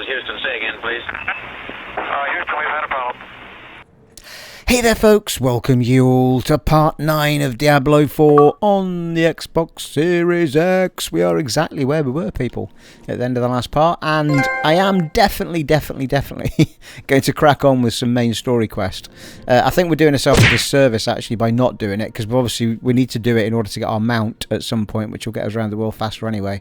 is Houston. Say again, please. Houston, we've had a problem. Hey there folks, welcome you all to part 9 of Diablo 4 on the Xbox Series X. We are exactly where we were, people, at the end of the last part, and I am definitely going to crack on with some main story quest. I think we're doing ourselves a disservice actually by not doing it, because obviously we need to do it in order to get our mount at some point, which will get us around the world faster anyway,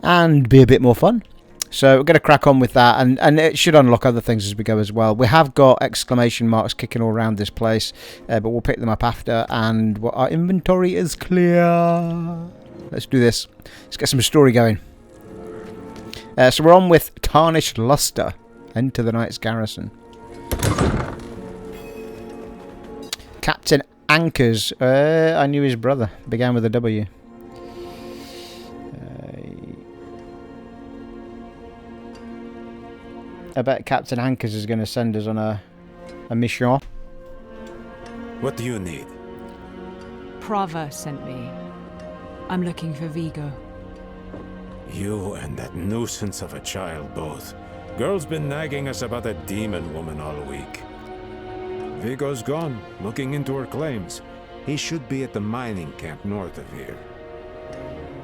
and be a bit more fun. So we're going to crack on with that, and it should unlock other things as we go as well. We have got exclamation marks kicking all around this place, but we'll pick them up after, and our inventory is clear. Let's do this. Let's get some story going. So we're on with Tarnished Luster. Enter the Knight's Garrison. Captain Ankers. I knew his brother. Began with a W. I bet Captain Ankers is going to send us on a mission. What do you need? Prava sent me. I'm looking for Vigo. You and that nuisance of a child both. Girl's been nagging us about a demon woman all week. Vigo's gone, looking into her claims. He should be at the mining camp north of here.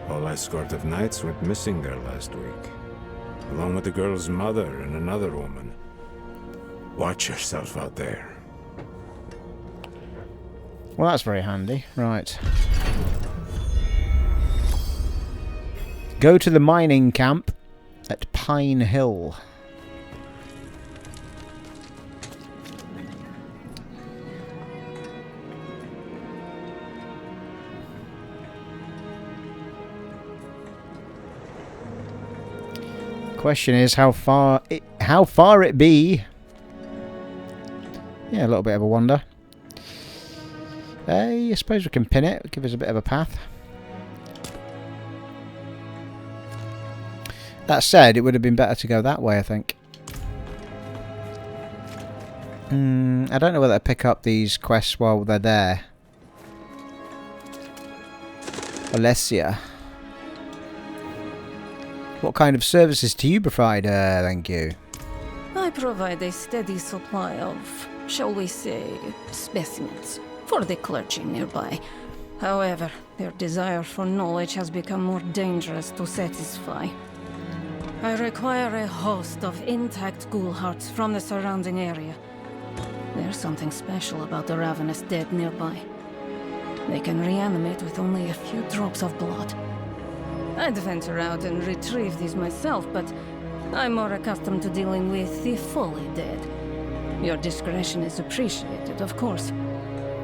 Whole escort of knights went missing there last week, along with the girl's mother and another woman. Watch yourself out there. Well, that's very handy. Right. Go to the mining camp at Pine Hill. Question is how far it be. Yeah, a little bit of a wander. I suppose we can pin it, give us a bit of a path. That said, it would have been better to go that way, I think. I don't know whether to pick up these quests while they're there. Olesia. What kind of services do you provide? Thank you. I provide a steady supply of, shall we say, specimens for the clergy nearby. However, their desire for knowledge has become more dangerous to satisfy. I require a host of intact ghoul hearts from the surrounding area. There's something special about the Ravenous dead nearby. They can reanimate with only a few drops of blood. I'd venture out and retrieve these myself, but I'm more accustomed to dealing with the fully dead. Your discretion is appreciated, of course,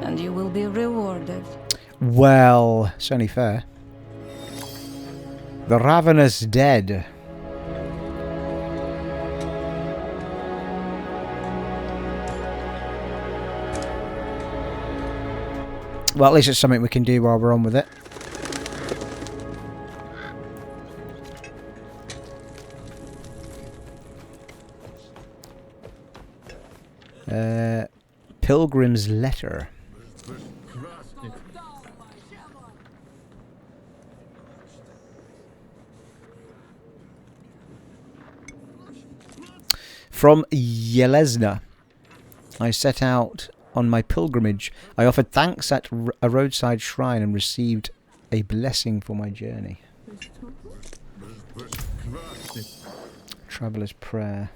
and you will be rewarded. Well, it's only fair. The Ravenous dead. Well, at least it's something we can do while we're on with it. Pilgrim's letter. From Yelesna. I set out on my pilgrimage. I offered thanks at a roadside shrine and received a blessing for my journey. Traveler's prayer.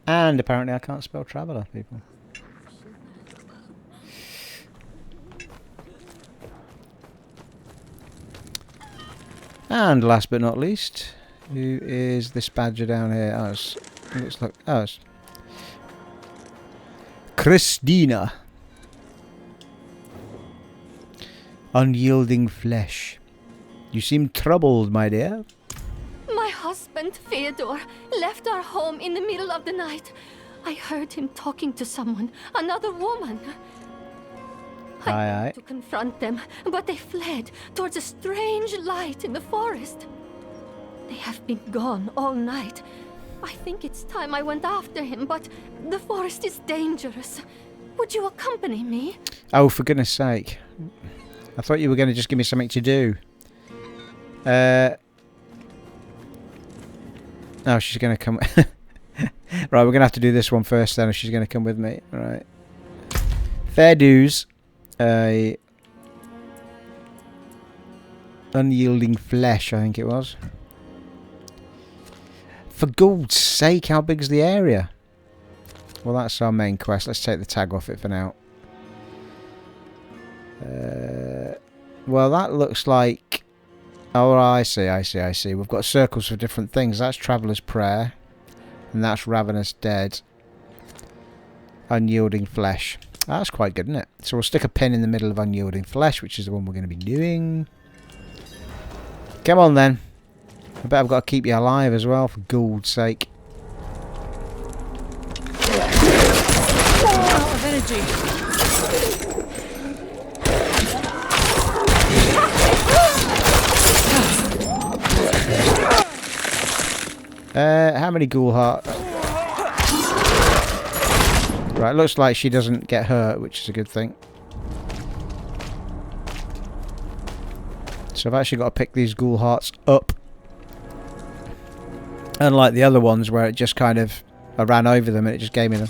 And apparently I can't spell traveller, people. And last but not least, who is this badger down here? Oh, it looks like... Oh, it's Krystyna. Unyielding flesh. You seem troubled, my dear. My husband, Feodor, left our home in the middle of the night. I heard him talking to someone, another woman. I went to confront them, but they fled towards a strange light in the forest. They have been gone all night. I think it's time I went after him, but the forest is dangerous. Would you accompany me? Oh, for goodness sake. I thought you were going to just give me something to do. No, she's going to come... Right, we're going to have to do this one first then if she's going to come with me. Right. Fair dues. Unyielding flesh, I think it was. For God's sake, how big's the area? Well, that's our main quest. Let's take the tag off it for now. Well, that looks like... Oh, I see. We've got circles for different things. That's Traveller's Prayer. And that's Ravenous Dead. Unyielding Flesh. That's quite good, isn't it? So we'll stick a pin in the middle of Unyielding Flesh, which is the one we're going to be doing. Come on, then. I bet I've got to keep you alive as well, for God's sake. Out of energy. How many ghoul hearts? Right, looks like she doesn't get hurt, which is a good thing. So I've actually got to pick these ghoul hearts up. Unlike the other ones where it just kind of... I ran over them and it just gave me them.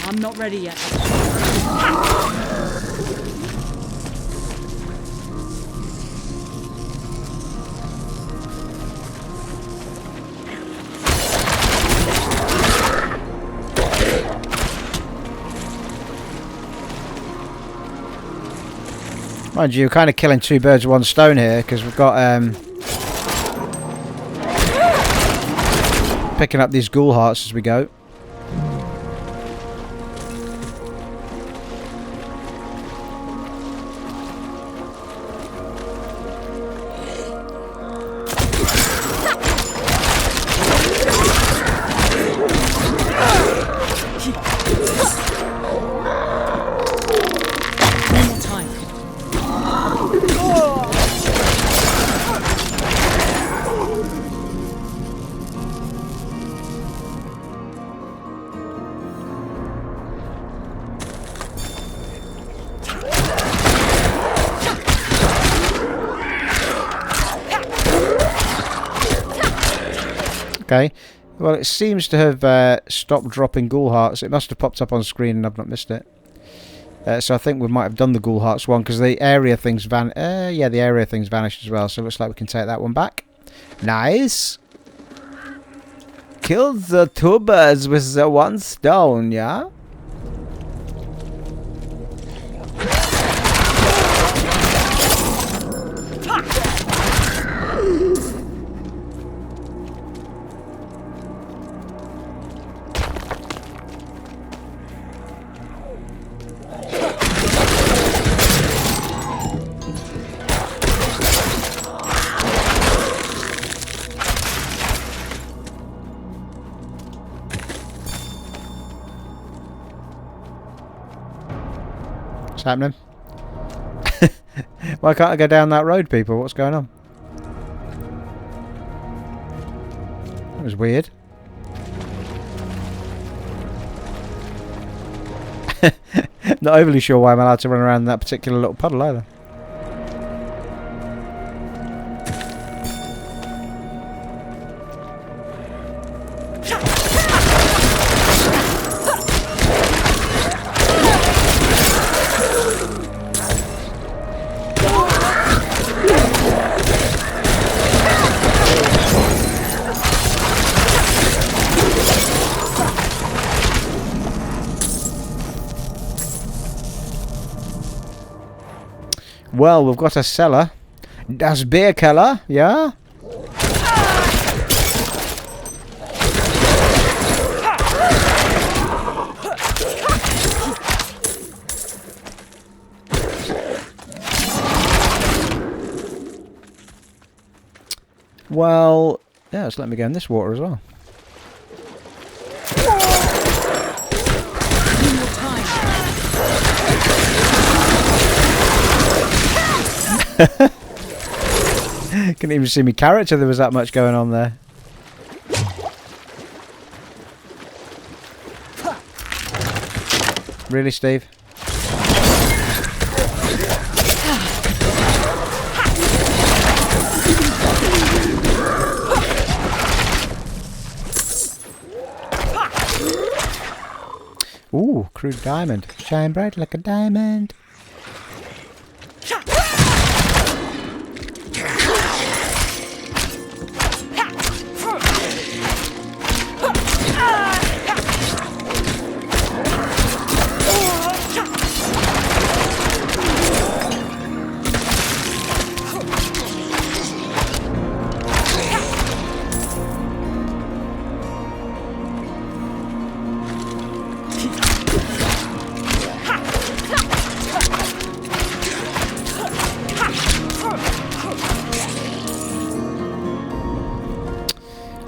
I'm not ready yet. Mind you, kind of killing two birds with one stone here, because we've got picking up these ghoul hearts as we go. Okay, well it seems to have stopped dropping ghoul hearts. It must have popped up on screen and I've not missed it. So I think we might have done the ghoul hearts one because the area thing's yeah, the area thing's vanished as well. So it looks like we can take that one back. Nice. Killed the two birds with the one stone, yeah? What's happening? Why can't I go down that road, people? What's going on? That was weird. Not overly sure why I'm allowed to run around in that particular little puddle either. Well, we've got a cellar. Das beer keller, yeah? Well, yeah, just let me go in this water as well. Couldn't even see my character, there was that much going on there. Really, Steve? Ooh, crude diamond. Shine bright like a diamond.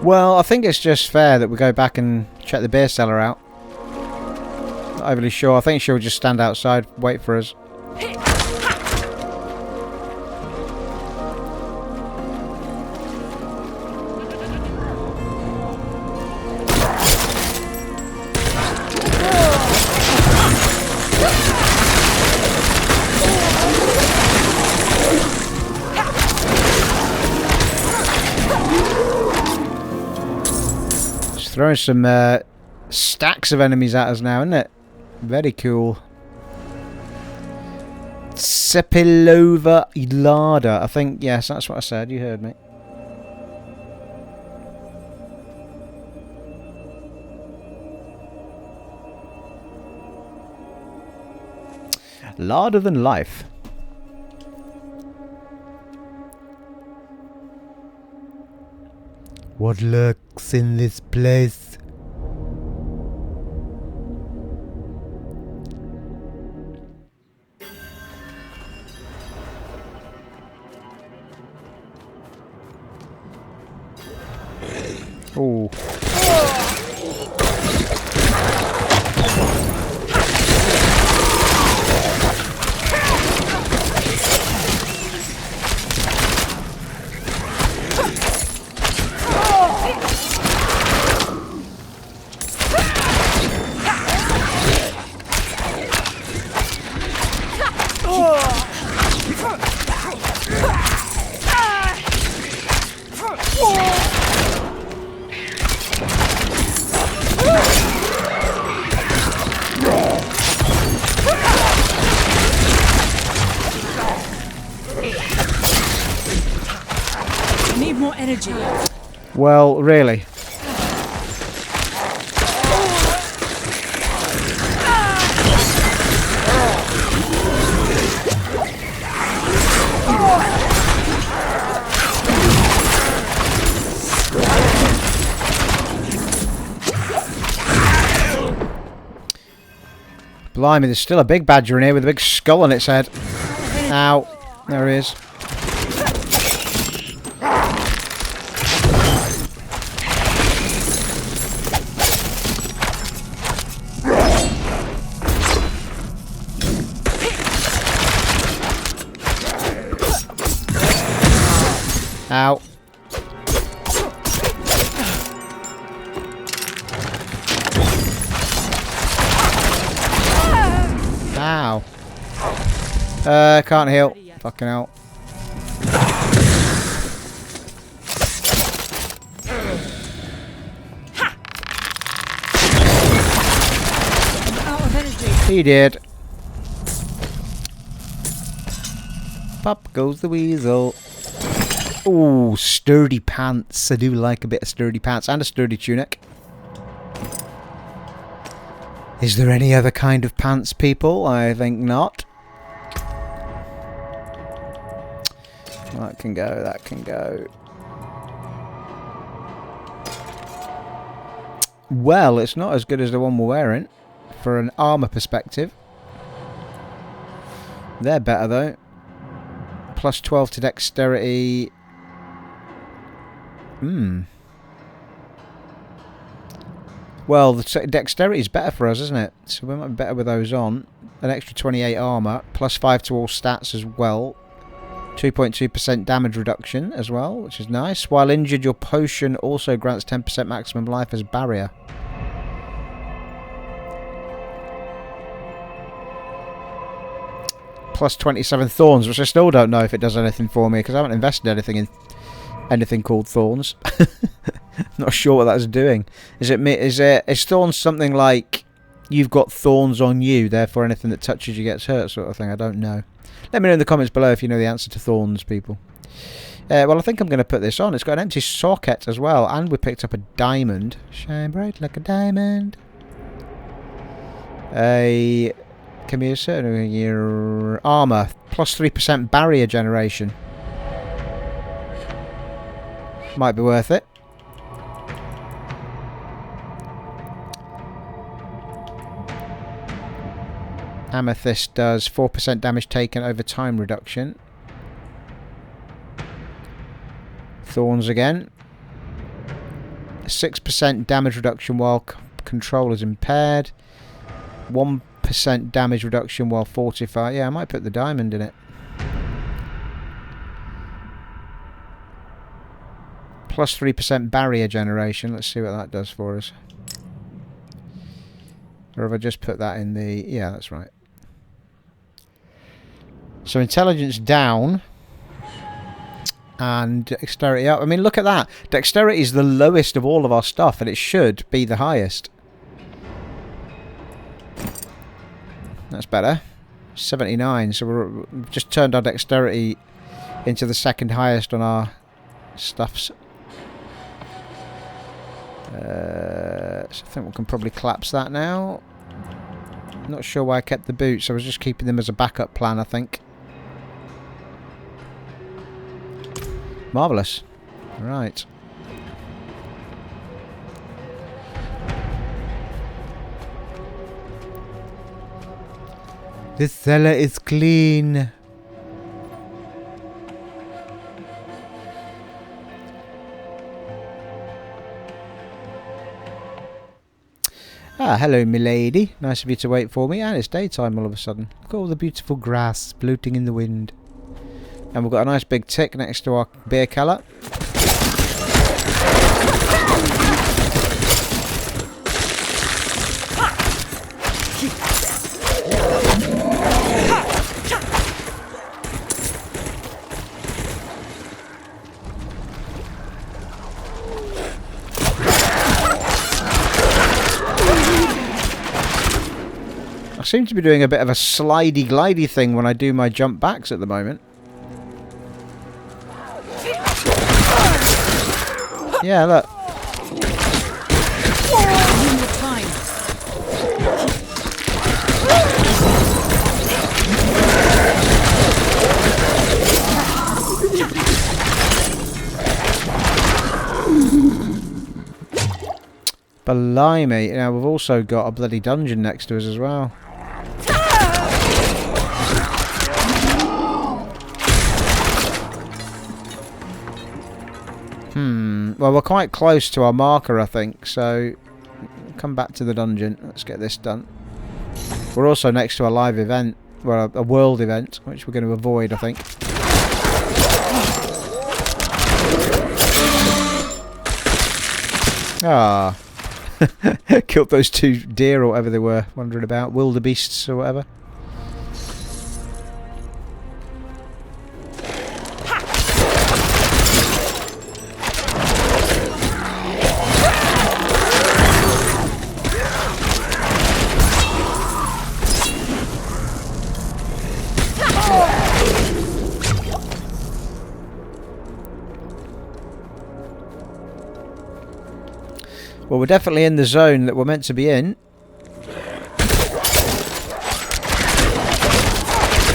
Well, I think it's just fair that we go back and check the beer cellar out. Not overly sure. I think she'll just stand outside, wait for us. Throwing some stacks of enemies at us now, isn't it? Very cool. Tsepilova larder. I think, yes, that's what I said. You heard me. Larder than life. What lurks in this place? Oh. Well, really? Blimey, there's still a big badger in here with a big skull on its head. Ow. There he is. Ow. Ow. Can't heal. Fucking hell. He did. Pop goes the weasel. Ooh, sturdy pants. I do like a bit of sturdy pants and a sturdy tunic. Is there any other kind of pants, people? I think not. That can go, that can go. Well, it's not as good as the one we're wearing, for an armour perspective. They're better, though. Plus 12 to dexterity. Well, the dexterity is better for us, isn't it? So we might be better with those on. An extra 28 armour, plus 5 to all stats as well. 2.2% damage reduction as well, which is nice. While injured, your potion also grants 10% maximum life as barrier. Plus 27 thorns, which I still don't know if it does anything for me because I haven't invested anything in anything called thorns. Not sure what that's doing. Is thorns something like you've got thorns on you, therefore anything that touches you gets hurt, sort of thing? I don't know. Let me know in the comments below if you know the answer to thorns, people. Well, I think I'm going to put this on. It's got an empty socket as well, and we picked up a diamond. Shine bright like a diamond. Can be a certain year armor, plus 3% barrier generation. Might be worth it. Amethyst does 4% damage taken over time reduction. Thorns again. 6% damage reduction while control is impaired. 1% damage reduction while fortified. Yeah, I might put the diamond in it. Plus 3% barrier generation. Let's see what that does for us. Or have I just put that in the... Yeah, that's right. So intelligence down. And dexterity up. I mean, look at that. Dexterity is the lowest of all of our stuff, and it should be the highest. That's better. 79. So we've just turned our dexterity into the second highest on our stuffs. So I think we can probably collapse that now. Not sure why I kept the boots. I was just keeping them as a backup plan, I think. Marvellous. Right. This cellar is clean. Ah, hello, milady. Nice of you to wait for me. And it's daytime all of a sudden. Look at all the beautiful grass floating in the wind. And we've got a nice big tick next to our beer cellar. I seem to be doing a bit of a slidey-glidey thing when I do my jump backs at the moment. Yeah, look. Blimey. Now we've also got a bloody dungeon next to us as well. Well, we're quite close to our marker, I think, so come back to the dungeon. Let's get this done. We're also next to a live event, well, a world event, which we're going to avoid, I think. Ah. Killed those two deer or whatever they were wandering about, wildebeests or whatever. Well, we're definitely in the zone that we're meant to be in. I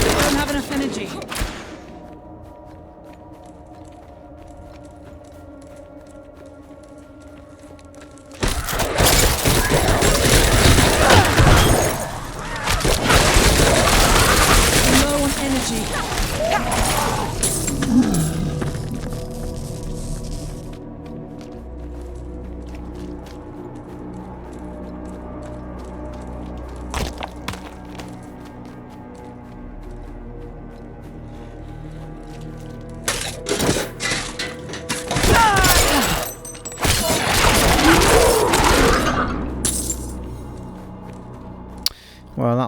don't have enough energy. I'm low on energy.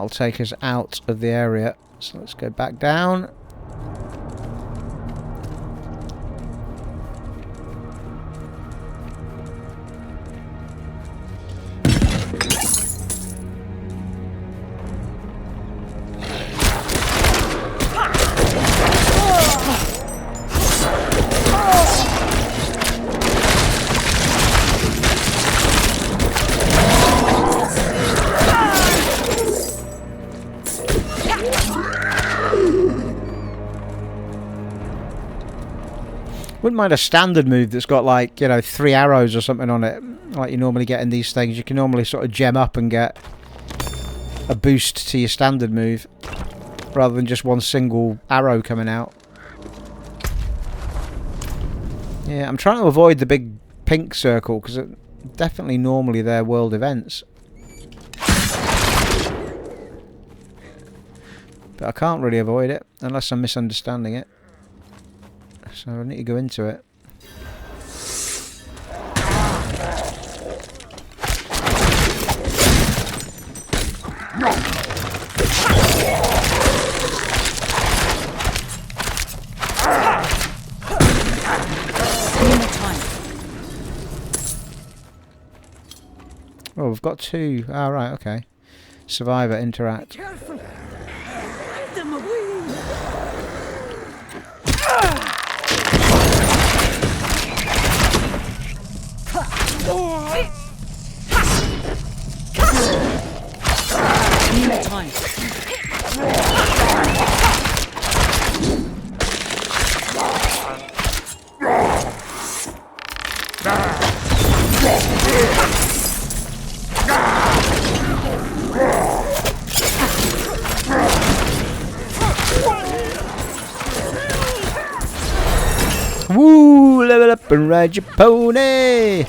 that'll take us out of the area. So let's go back down. Wouldn't mind a standard move that's got, like, you know, 3 arrows or something on it, like you normally get in these things. You can normally sort of gem up and get a boost to your standard move, rather than just one single arrow coming out. Yeah, I'm trying to avoid the big pink circle, because definitely normally they're world events. But I can't really avoid it, unless I'm misunderstanding it. So I need to go into it. Oh, we've got 2. Ah, right, okay. Survivor, interact. Careful. Lead them away. Time. Woo! Level up and ride your pony!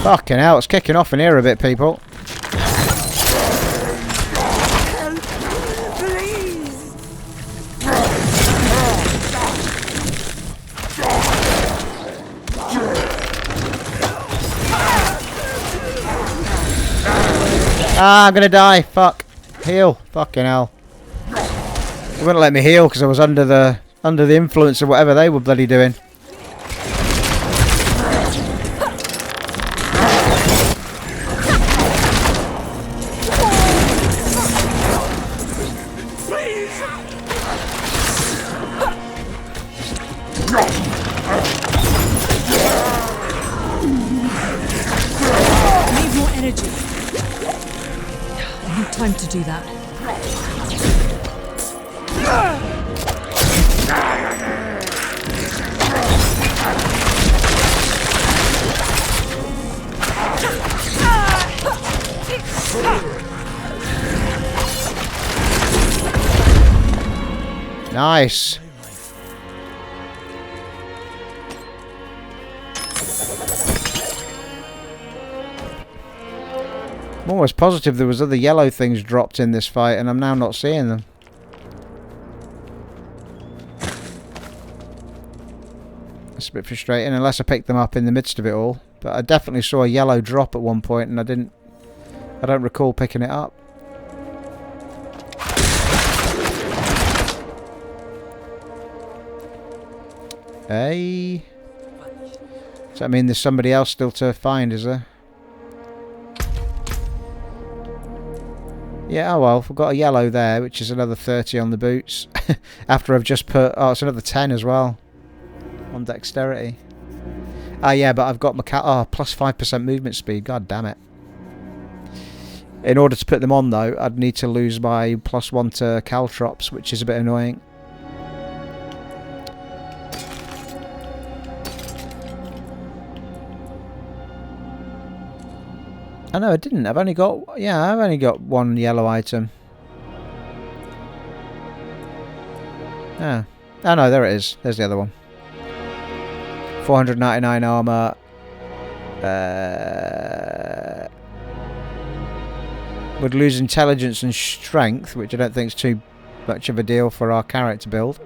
Fucking hell, it's kicking off in here a bit, people. Ah, I'm gonna die. Fuck. Heal. Fucking hell. They wouldn't let me heal because I was under the influence of whatever they were bloody doing. Need more energy. I need time to do that. Nice. I'm almost positive there was other yellow things dropped in this fight and I'm now not seeing them. That's a bit frustrating unless I picked them up in the midst of it all. But I definitely saw a yellow drop at one point and I don't recall picking it up. Hey. Does that mean there's somebody else still to find, is there? Yeah, oh well, we've got a yellow there, which is another 30 on the boots. After I've just put... Oh, it's another 10 as well. On dexterity. Ah, yeah, but I've got my... plus 5% movement speed. God damn it. In order to put them on, though, I'd need to lose my +1 to caltrops, which is a bit annoying. Oh no, I didn't. I've only got... Yeah, I've only got one yellow item. Ah. Oh no, there it is. There's the other one. 499 armor. Would lose intelligence and strength, which I don't think is too much of a deal for our character build.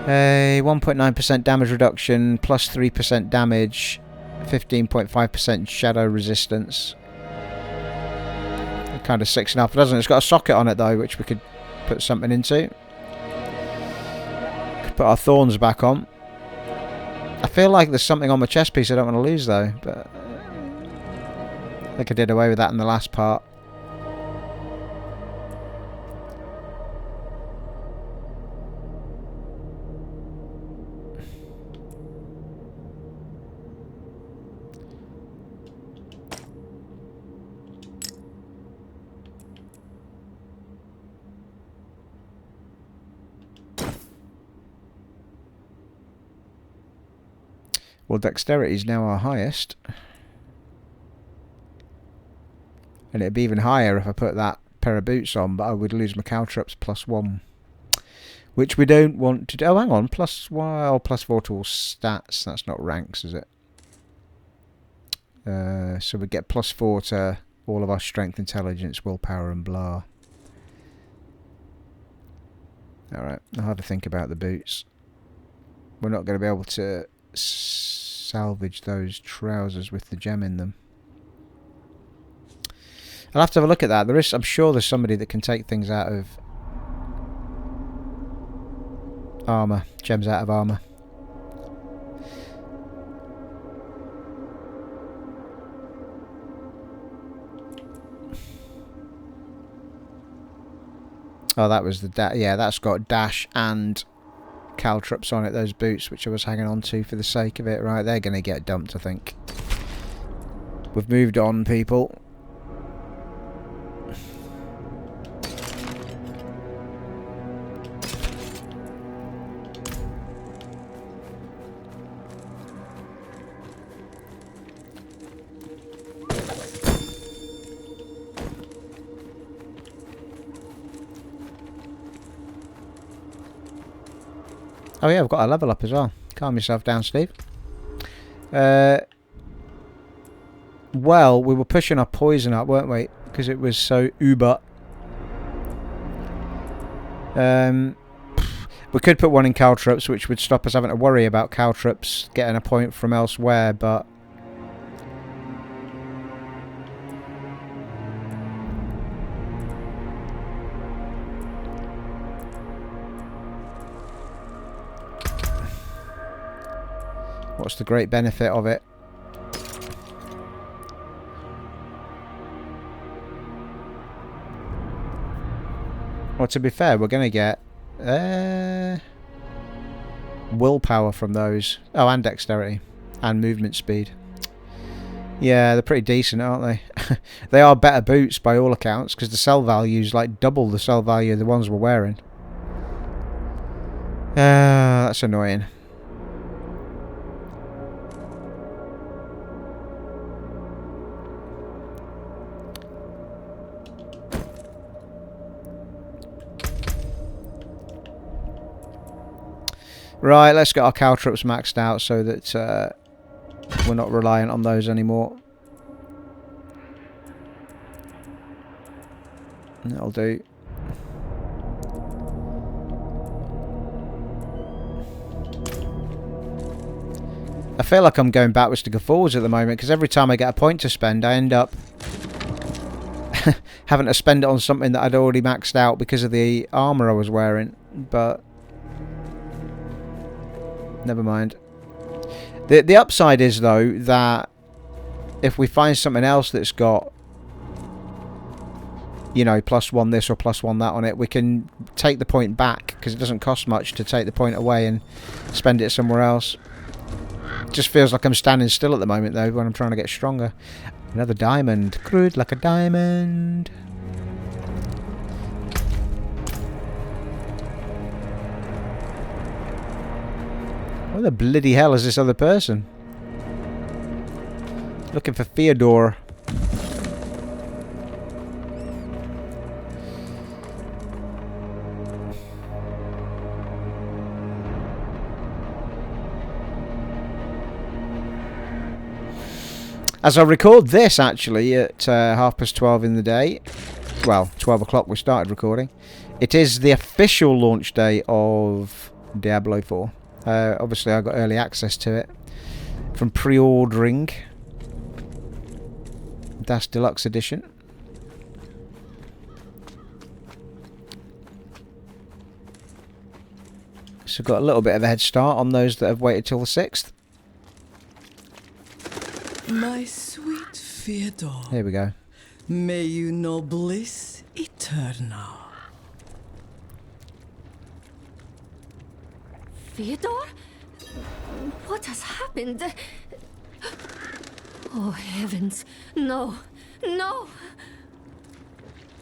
A 1.9% damage reduction, plus 3% damage. 15.5% shadow resistance. kind of 6.5, doesn't it? It's got a socket on it though, which we could put something into. Could put our thorns back on. I feel like there's something on my chest piece I don't want to lose though, but I think I did away with that in the last part. Well, dexterity is now our highest. And it'd be even higher if I put that pair of boots on, but I would lose my caltrops +1. Which we don't want to do. Oh, hang on. +4 to all stats. That's not ranks, is it? So we get +4 to all of our strength, intelligence, willpower, and blah. Alright, I'll have to think about the boots. We're not going to be able to salvage those trousers with the gem in them. I'll have to have a look at that. I'm sure there's somebody that can take things out of armor, gems out of armor. Oh, that was the yeah, that's got dash and caltrops on it, those boots, which I was hanging on to for the sake of it. Right, they're going to get dumped, I think. We've moved on, people. Oh yeah, I've got a level up as well. Calm yourself down, Steve. Well, we were pushing our poison up, weren't we? Because it was so uber. We could put one in caltrops, which would stop us having to worry about caltrops getting a point from elsewhere, but... what's the great benefit of it? Well, to be fair, we're going to get willpower from those. Oh, and dexterity. And movement speed. Yeah, they're pretty decent, aren't they? They are better boots by all accounts, because the sell value is like double the sell value of the ones we're wearing. That's annoying. Right, let's get our caltrops maxed out so that we're not reliant on those anymore. That'll do. I feel like I'm going backwards to go forwards at the moment, because every time I get a point to spend, I end up having to spend it on something that I'd already maxed out because of the armour I was wearing. But never mind. The upside is, though, that if we find something else that's got, you know, +1 this or +1 that on it, we can take the point back, because it doesn't cost much to take the point away and spend it somewhere else. It just feels like I'm standing still at the moment, though, when I'm trying to get stronger. Another diamond. Crude like a diamond. Where the bloody hell is this other person? Looking for Feodor. As I record this, actually, at 12:30 in the day, well, 12 o'clock we started recording, it is the official launch day of Diablo 4. Obviously, I got early access to it from pre-ordering Das Deluxe Edition. So got a little bit of a head start on those that have waited till the 6th. My sweet Feodor. Here we go. May you know bliss eternal. Feodor? What has happened? Oh, heavens. No. No!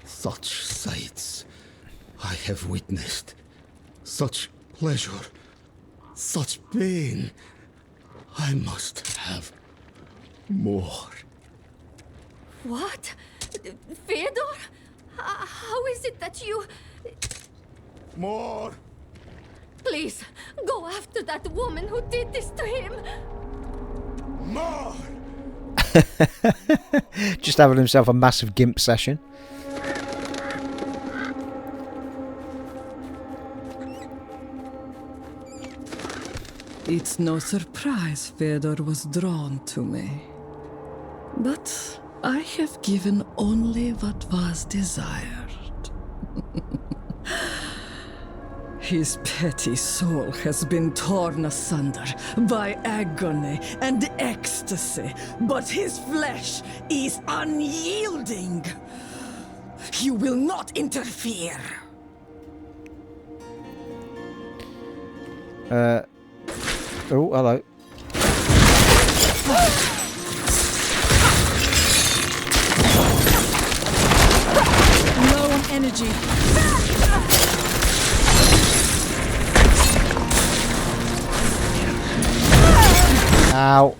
Such sights I have witnessed. Such pleasure. Such pain. I must have more. What? Feodor? How is it that you... More! Please, go after that woman who did this to him! More! Just having himself a massive gimp session. It's no surprise Feodor was drawn to me. But I have given only what was desired. His petty soul has been torn asunder by agony and ecstasy, but his flesh is unyielding. You will not interfere. Oh, hello. Low on energy. Ow.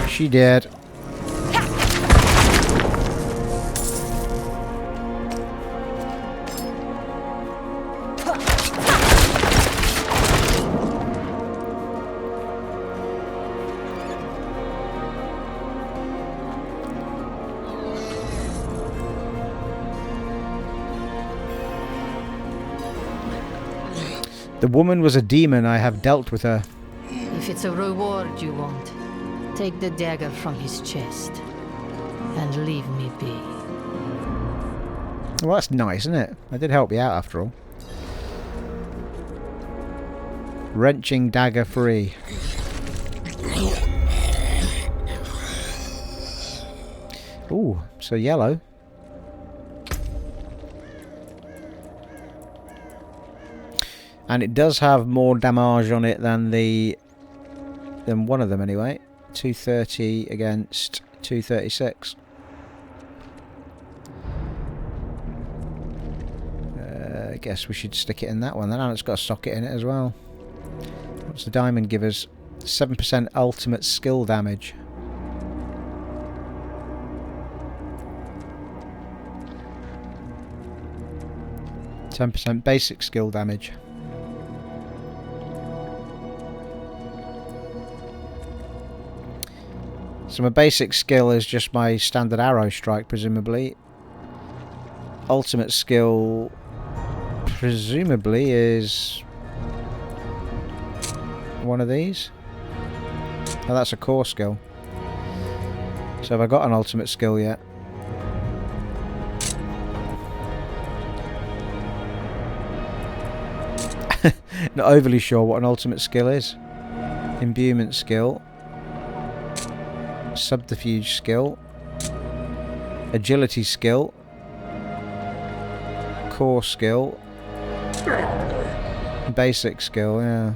She did. The woman was a demon. I have dealt with her. If it's a reward you want, take the dagger from his chest and leave me be. Well, that's nice, isn't it? I did help you out after all. Wrenching dagger free. Ooh, so yellow. And it does have more damage on it than one of them anyway. 230 against 236. I guess we should stick it in that one then. And it's got a socket in it as well. What's the diamond give us? 7% ultimate skill damage. %, basic skill damage. So my basic skill is just my standard arrow strike, presumably. Ultimate skill, presumably, is one of these. Oh, that's a core skill. So have I got an ultimate skill yet? Not overly sure what an ultimate skill is. Imbuement skill. Subterfuge skill. Agility skill. Core skill. Basic skill, yeah.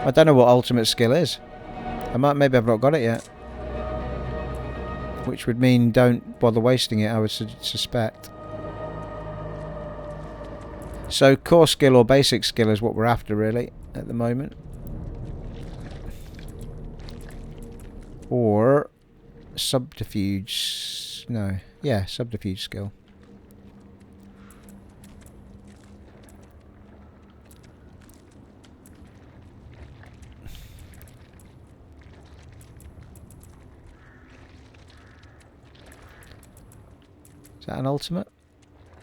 I don't know what ultimate skill is. Maybe I've not got it yet. Which would mean don't bother wasting it, I would suspect. So core skill or basic skill is what we're after really at the moment. Or subterfuge. No. Yeah, subterfuge skill. Is that an ultimate?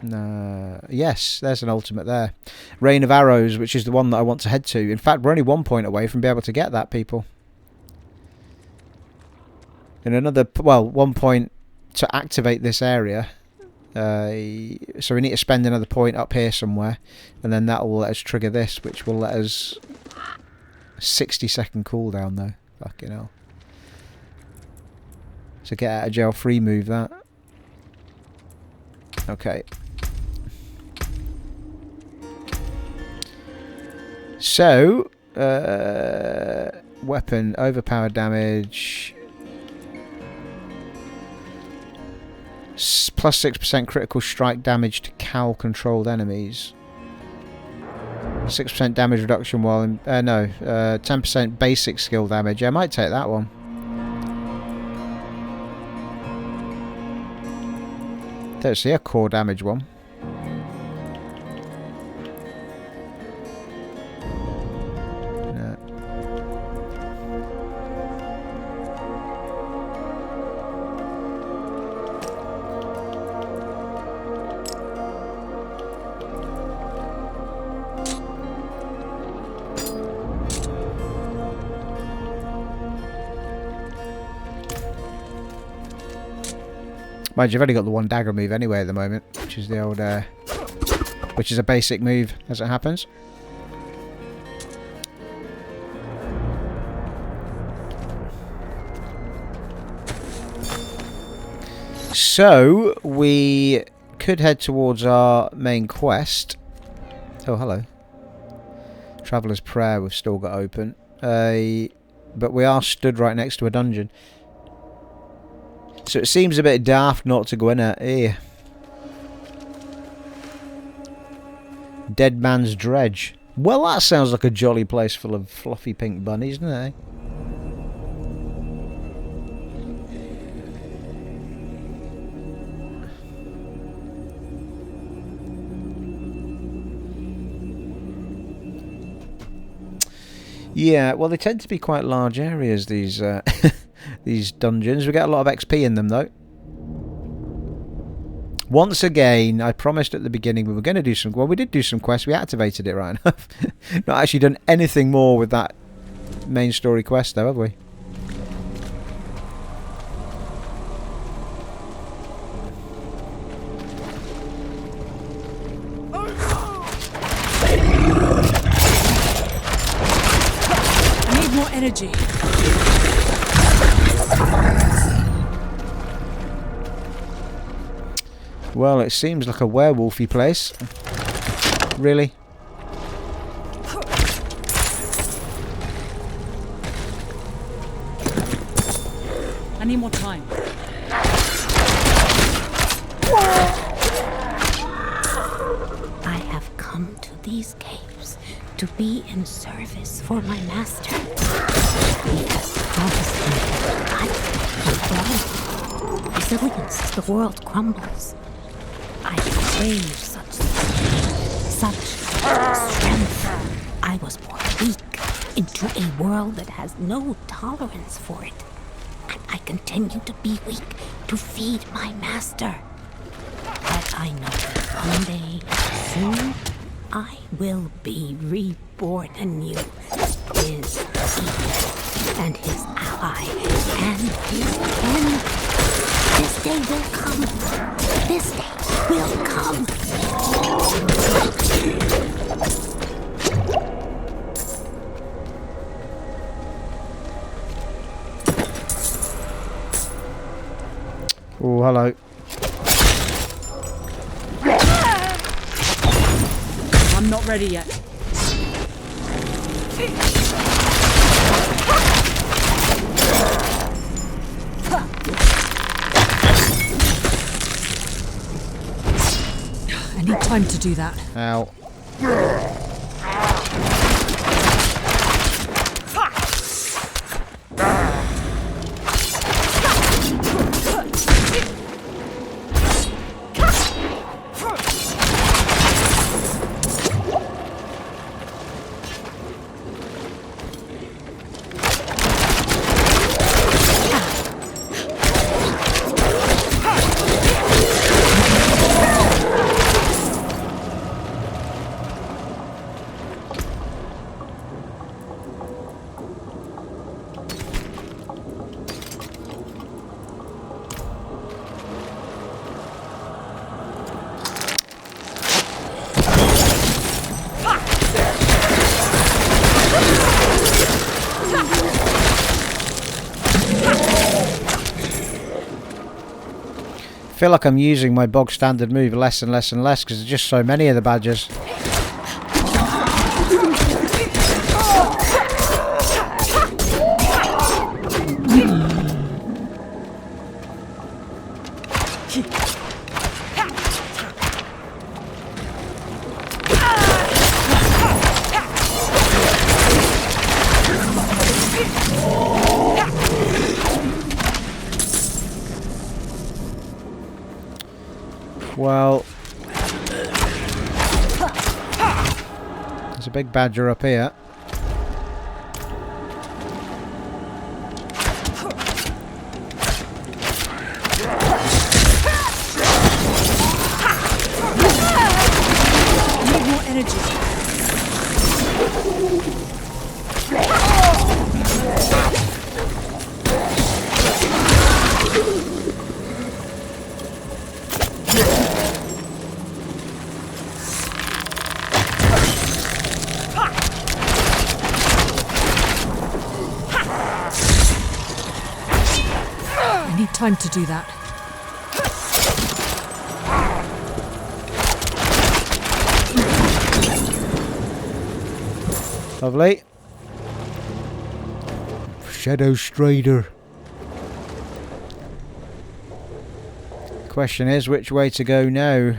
No. Yes, there's an ultimate there. Rain of Arrows, which is the one that I want to head to. In fact, we're only 1 point away from being able to get that, people. In another, well, 1 point to activate this area. So we need to spend another point up here somewhere, and then that will let us trigger this, which will let us 60-second cooldown though. Fucking hell. So get out of jail free move that. Okay. So weapon overpowered damage. Plus 6% critical strike damage to cowl controlled enemies. 6% damage reduction while in... no, 10% basic skill damage. Yeah, I might take that one. Don't see a core damage one. No. Mind you've only got the one dagger move anyway at the moment, which is the old, which is a basic move as it happens. So we could head towards our main quest. Oh, hello. Traveller's Prayer we've still got open, but we are stood right next to a dungeon. So it seems a bit daft not to go in it here. Dead Man's Dredge. Well, that sounds like a jolly place full of fluffy pink bunnies, doesn't it? Yeah, well, they tend to be quite large areas, these these dungeons. We get a lot of XP in them, though. Once again, I promised at the beginning we were going to do some... Well, we did do some quests. We activated it right enough. Not actually done anything more with that main story quest, though, have we? I need more energy. Well, it seems like a werewolfy place. Really? I need more time. I have come to these caves to be in service for my master. He has promised me life and blood, resilience as the world crumbles. I crave such strength. I was born weak into a world that has no tolerance for it. And I continue to be weak to feed my master. But I know that one day, soon, I will be reborn anew. His equal and his ally and his friend. This day will come. This day will come. Oh, hello. I'm not ready yet. I need time to do that. Ow. feel like I'm using my bog standard move less and less and less because there's just so many of the badgers. Well, there's a big badger up here. Need more energy. Time to do that. Lovely. Shadow Strider. Question is, which way to go now?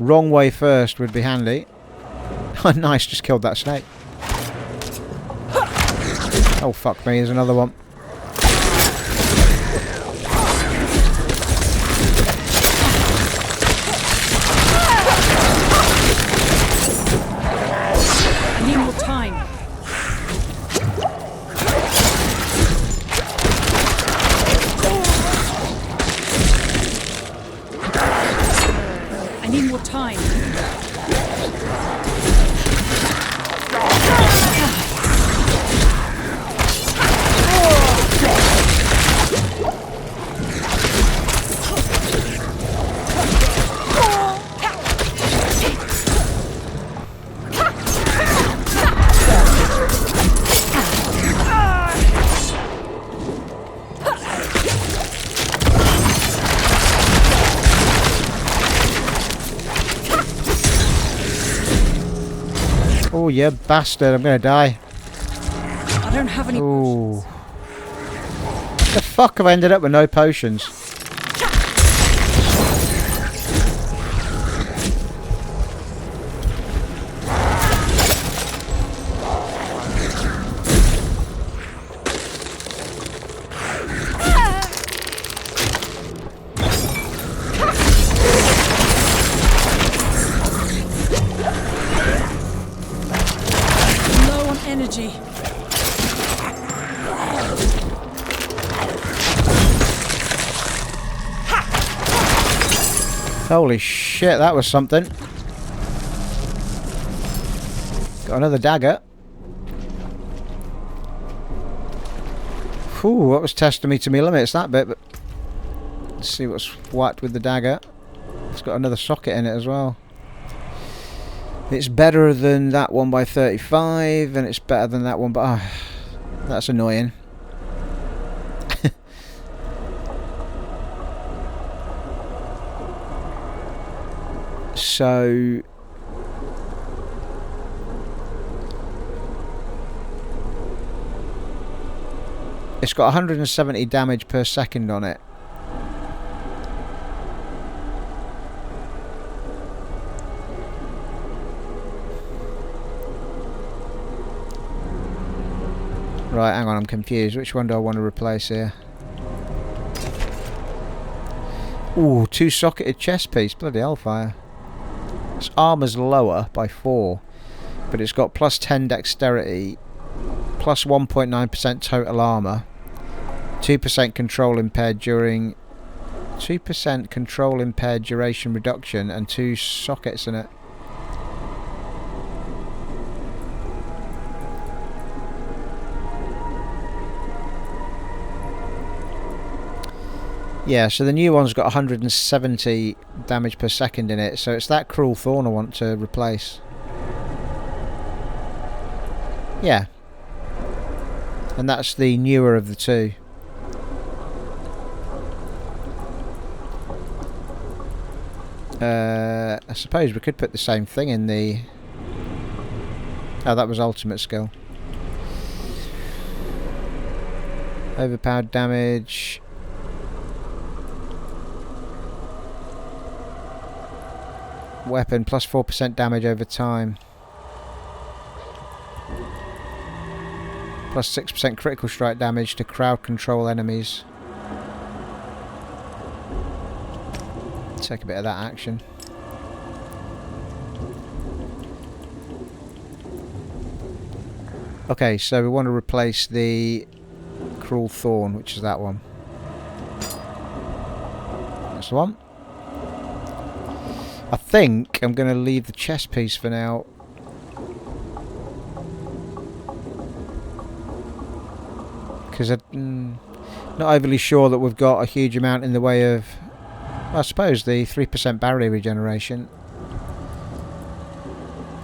Wrong way first would be handy. Oh, nice, just killed that snake. Oh, fuck me, here's another one. I need more time. I need more time. Oh, you bastard, I'm gonna die. I don't have any potions. The fuck have I ended up with no potions? energy. Holy shit, that was something. Got another dagger. Whew, that was testing me to my limits, that bit, but let's see what's whacked with the dagger. It's got another socket in it as well. It's better than that one by 35, and it's better than that one, but that's annoying. So it's got 170 damage per second on it. Right, hang on, I'm confused. Which one do I want to replace here? Ooh, 2-socketed chest piece. Bloody hellfire. Its armour's lower by 4, but it's got plus 10 dexterity, plus 1.9% total armour, 2% control impaired during, 2% control impaired duration reduction, and 2 sockets in it. Yeah, so the new one's got 170 damage per second in it, so it's that Cruel Thorn I want to replace. Yeah. And that's the newer of the two. I suppose we could put the same thing in the... Oh, that was ultimate skill. Overpowered damage. Weapon plus 4% damage over time. Plus 6% critical strike damage to crowd control enemies. Take a bit of that action. Okay, so we want to replace the Cruel Thorn, which is that one. That's the one. I think I'm going to leave the chest piece for now. Because I'm not overly sure that we've got a huge amount in the way of, I suppose, the 3% barrier regeneration.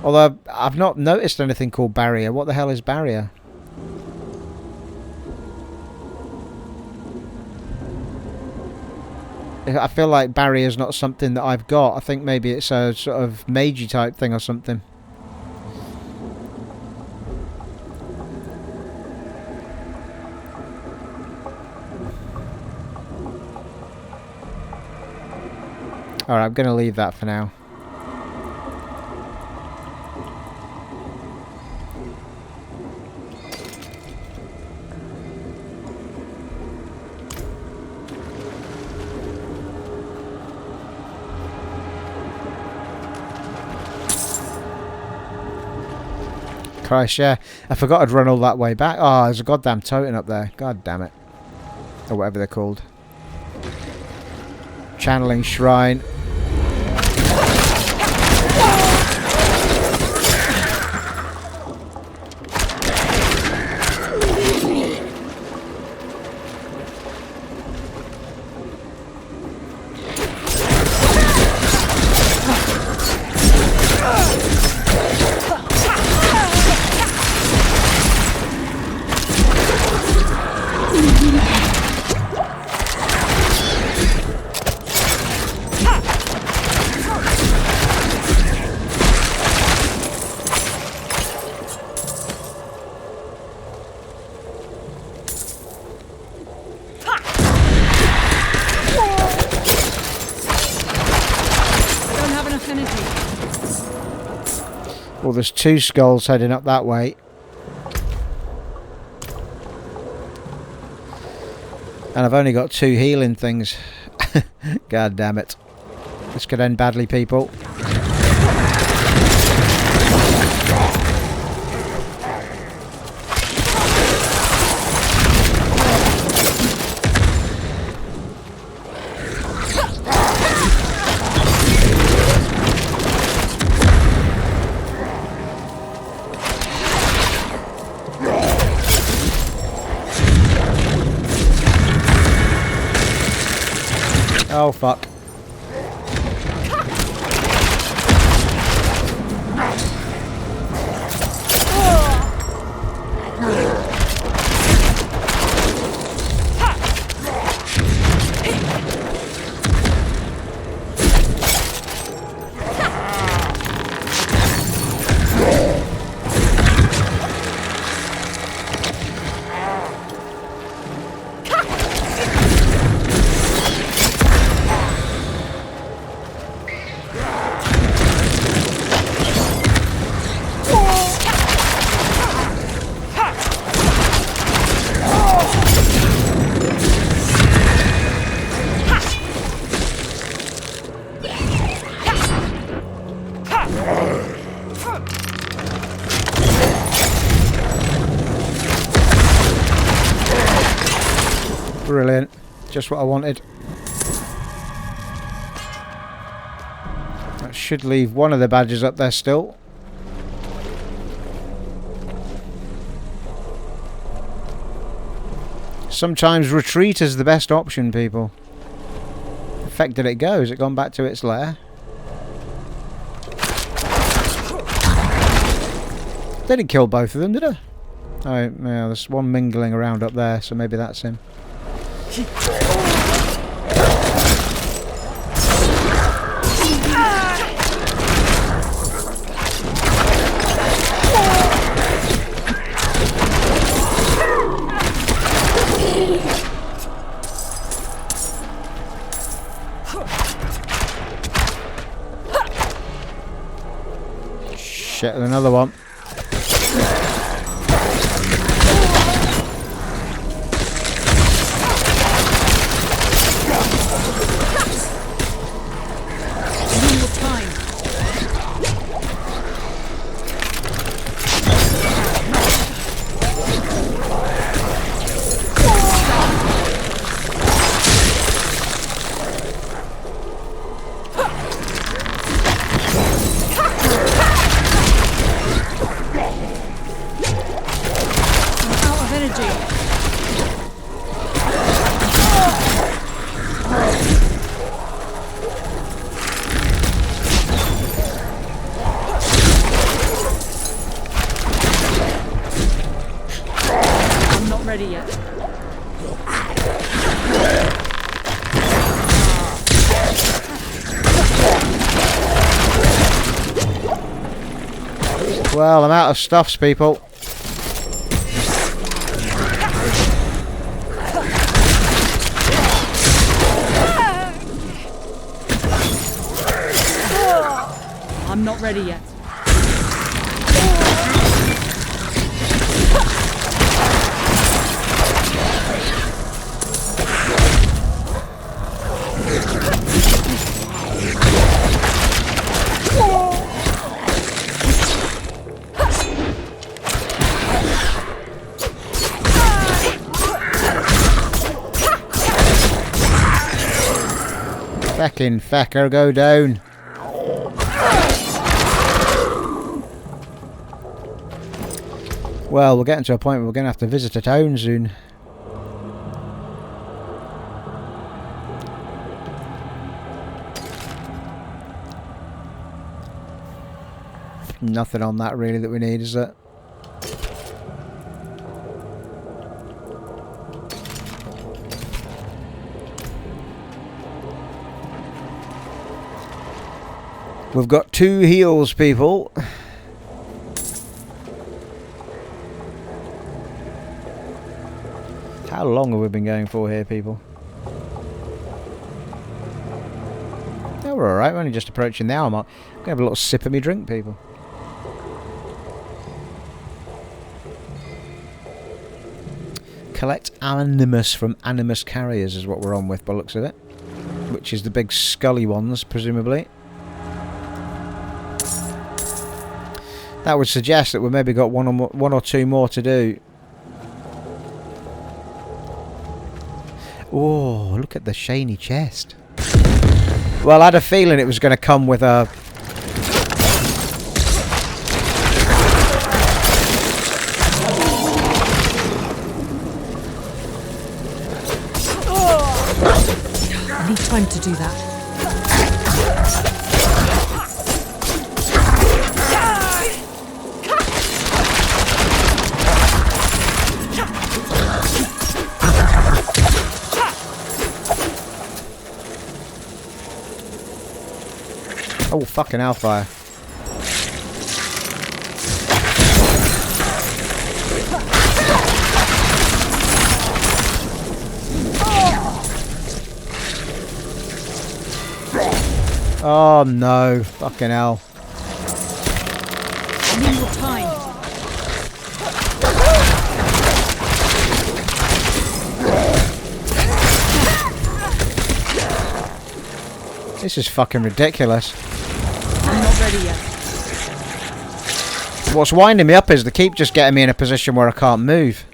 Although I've not noticed anything called barrier. What the hell is barrier? I feel like barrier is not something that I've got. I think maybe it's a sort of magey type thing or something. Alright, I'm going to leave that for now. Christ, yeah. I forgot I'd run all that way back. Oh, there's a goddamn totem up there. God damn it. Or whatever they're called. Channeling Shrine. Well, there's two skulls heading up that way. And I've only got 2 healing things. God damn it. This could end badly, people. Oh, fuck. Brilliant. Just what I wanted. That should leave one of the badges up there still. Sometimes retreat is the best option, people. The heck did it go? Has it gone back to its lair? They didn't kill both of them, did I? Oh, yeah, there's one mingling around up there, so maybe that's him. Shit, another one. Well, I'm out of stuffs, people. I'm not ready yet. Fucking fecker, go down. Well, we're getting to a point where we're going to have to visit a town soon. Nothing on that really that we need, is it? We've got 2 heals, people. How long have we been going for here, people? Yeah, we're alright. We're only just approaching the hour mark. I'm going to have a little sip of me drink, people. Collect animus from animus carriers is what we're on with by the looks of it. Which is the big scully ones, presumably. That would suggest that we've maybe got one or two more to do. Oh, look at the shiny chest. Well, I had a feeling it was going to come with a... I need time to do that. Oh, fucking hellfire. Oh no, fucking hell. I need more time. This is fucking ridiculous. I'm not ready yet. What's winding me up is they keep just getting me in a position where I can't move.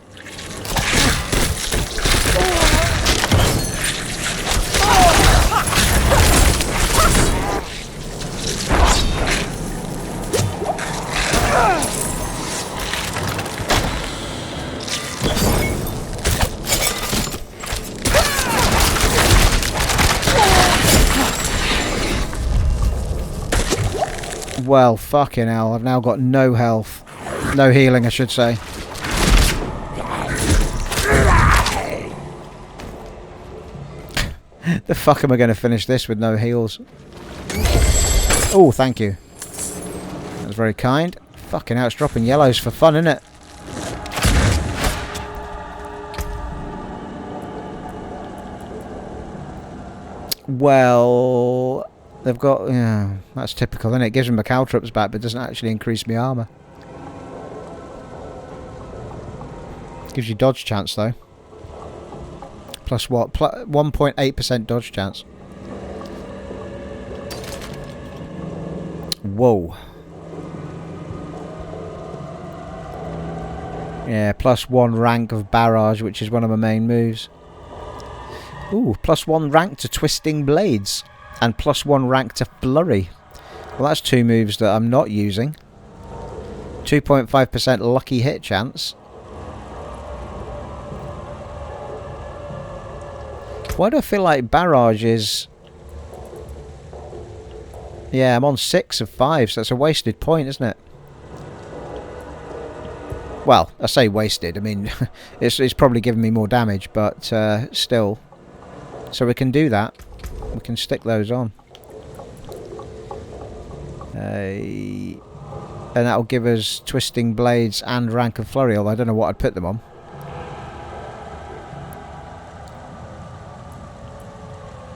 Well, fucking hell, I've now got no health. No healing, I should say. The fuck am I going to finish this with no heals? Oh, thank you. That was very kind. Fucking hell, it's dropping yellows for fun, isn't it? Well... they've got... Yeah, that's typical, isn't it? It gives them my caltrops back, but doesn't actually increase my armour. Gives you dodge chance, though. Plus what? 1.8% dodge chance. Whoa. Yeah, +1 rank of barrage, which is one of my main moves. Ooh, +1 rank to twisting blades. And +1 rank to flurry. Well, that's 2 moves that I'm not using. 2.5% lucky hit chance. Why do I feel like barrage is... Yeah, I'm on 6 of 5, so that's a wasted point, isn't it? Well, I say wasted, I mean, it's probably given me more damage, but still. So we can do that. We can stick those on. And that'll give us twisting blades and rank of flurry, although I don't know what I'd put them on.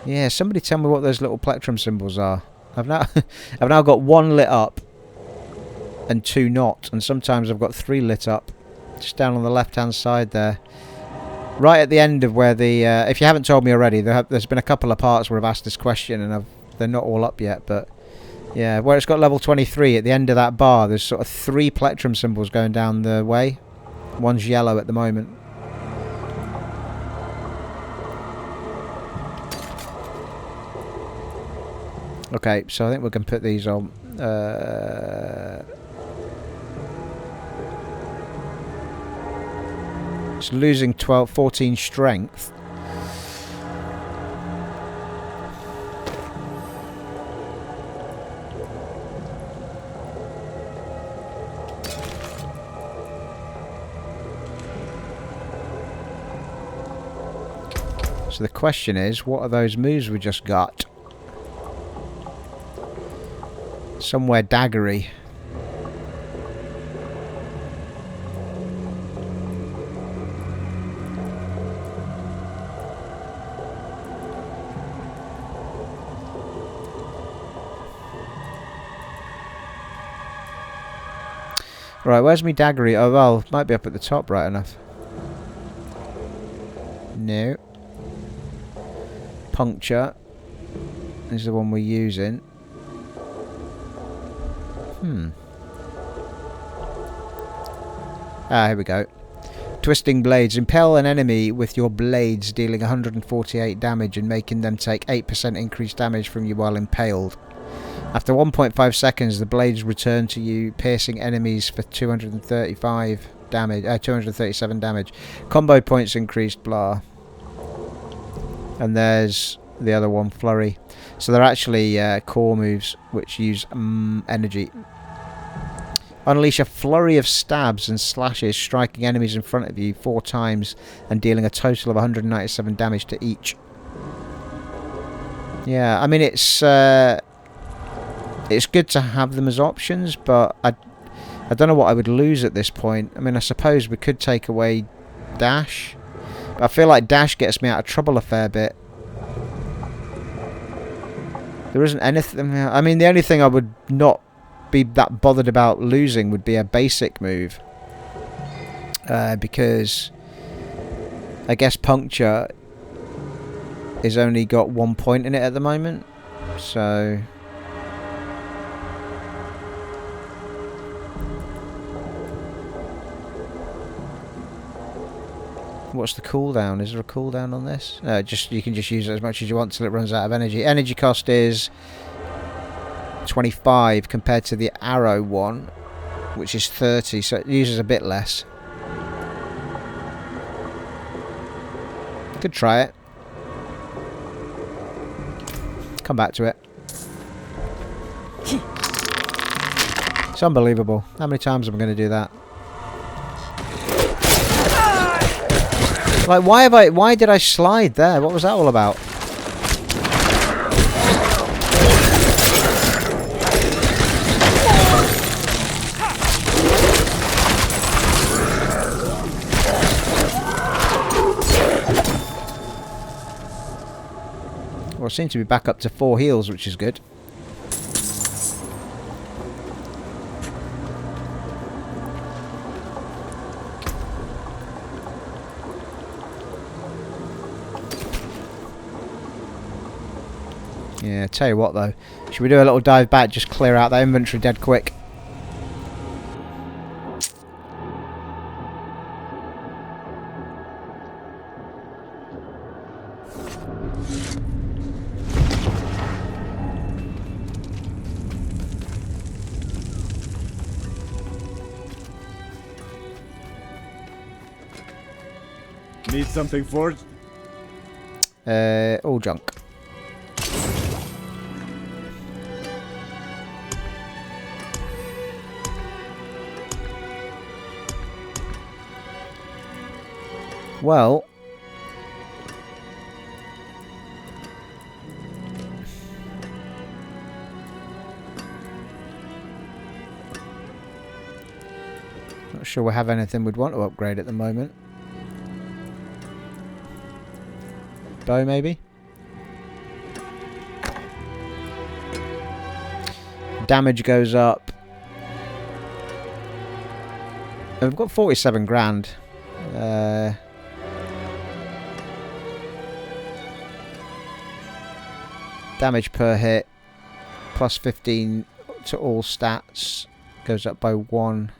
Yeah, somebody tell me what those little plectrum symbols are. I've now got 1 lit up and 2 not, and sometimes I've got 3 lit up, just down on the left hand side there, right at the end of where the if you haven't told me already, there's been a couple of parts where I've asked this question and they're not all up yet, but yeah, where it's got level 23 at the end of that bar, there's sort of 3 plectrum symbols going down the way. One's yellow at the moment. Okay, so I think we can put these on. It's losing 14 strength. So the question is, what are those moves we just got? Somewhere daggery. Right, where's me daggery? Oh well, might be up at the top, right enough. No. Puncture is the one we're using. Ah, here we go. Twisting blades. Impale an enemy with your blades, dealing 148 damage and making them take 8% increased damage from you while impaled. After 1.5 seconds, the blades return to you, piercing enemies for 235 damage. 237 damage. Combo points increased, blah. And there's the other one, flurry. So they're actually core moves which use energy. Unleash a flurry of stabs and slashes, striking enemies in front of you 4 times and dealing a total of 197 damage to each. Yeah, I mean it's good to have them as options, but I don't know what I would lose at this point. I mean, I suppose we could take away dash, but I feel like dash gets me out of trouble a fair bit. There isn't anything. I mean, the only thing I would not be that bothered about losing would be a basic move, because I guess puncture is only got 1 point in it at the moment, so what's the cooldown? Is there a cooldown on this? No, just you can just use it as much as you want till it runs out of energy. Energy cost is 25 compared to the arrow one, which is 30, so it uses a bit less. Could try it. Come back to it. It's unbelievable. How many times am I going to do that? Like, why did I slide there? What was that all about? Well, I seem to be back up to 4 heals, which is good. Yeah, tell you what though. Should we do a little dive back, just clear out that inventory dead quick? Need something forged? All junk. Well, not sure we have anything we'd want to upgrade at the moment. Bow, maybe? Damage goes up. And we've got 47 grand. Damage per hit. Plus 15 to all stats. Goes up by 1.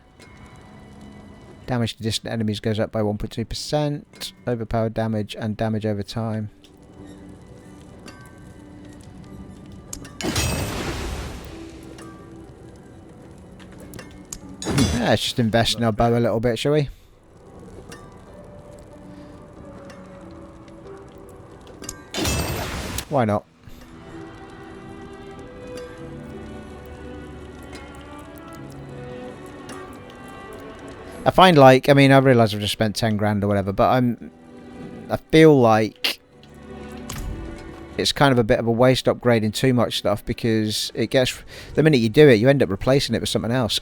Damage to distant enemies goes up by 1.2%. Overpowered damage and damage over time. Yeah, let's just invest in our bow a little bit, shall we? Why not? I find like, I mean, I realise I've just spent 10 grand or whatever, but I feel like it's kind of a bit of a waste upgrading too much stuff, because it gets, the minute you do it, you end up replacing it with something else.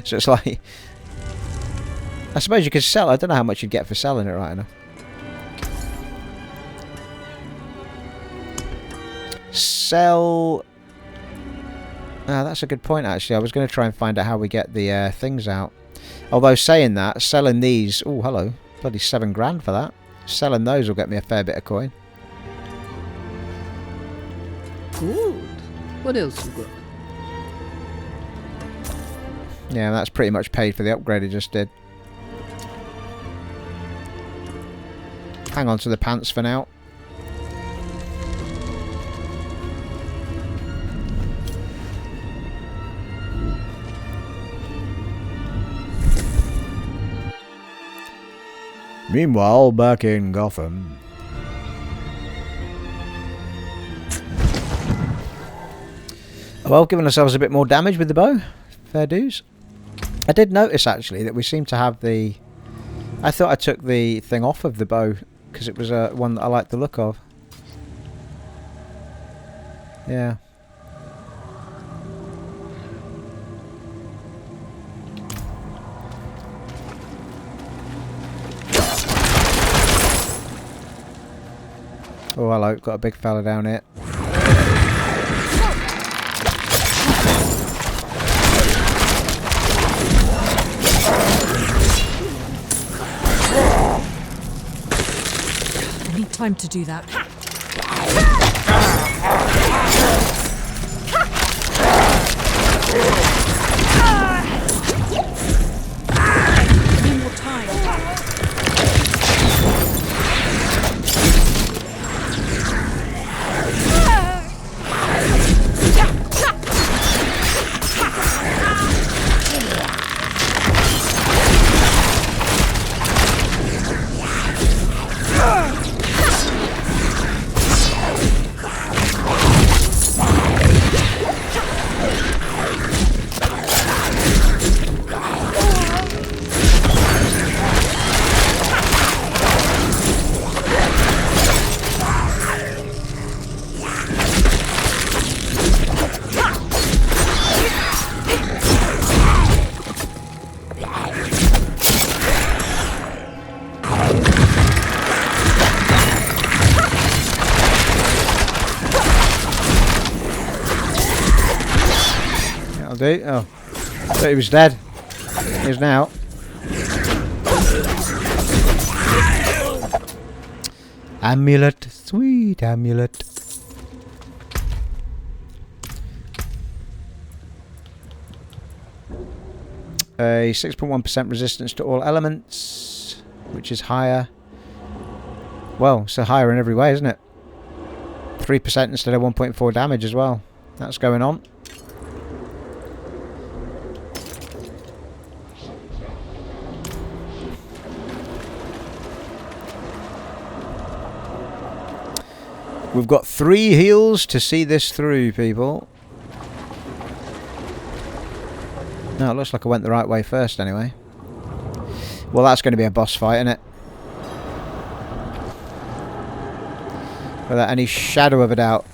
So it's like, I suppose you could sell, I don't know how much you'd get for selling it right enough. Sell, that's a good point actually. I was going to try and find out how we get the things out. Although saying that, selling these, oh hello, bloody 7 grand for that. Selling those will get me a fair bit of coin. Good. What else you got? Yeah, that's pretty much paid for the upgrade I just did. Hang on to the pants for now. Meanwhile, back in Gotham. Well, giving ourselves a bit more damage with the bow. Fair dues. I did notice actually that we seem to have the... I thought I took the thing off of the bow because it was one that I liked the look of. Yeah. Oh hello, got a big fella down here. I need time to do that. Need more time. Do. Oh, I thought he was dead. He is now. Amulet, sweet amulet. A 6.1% resistance to all elements, which is higher. Well, so higher in every way, isn't it? 3% instead of 1.4 damage as well. That's going on. We've got 3 heals to see this through, people. No, it looks like I went the right way first anyway. Well, that's going to be a boss fight, isn't it? Without any shadow of a doubt.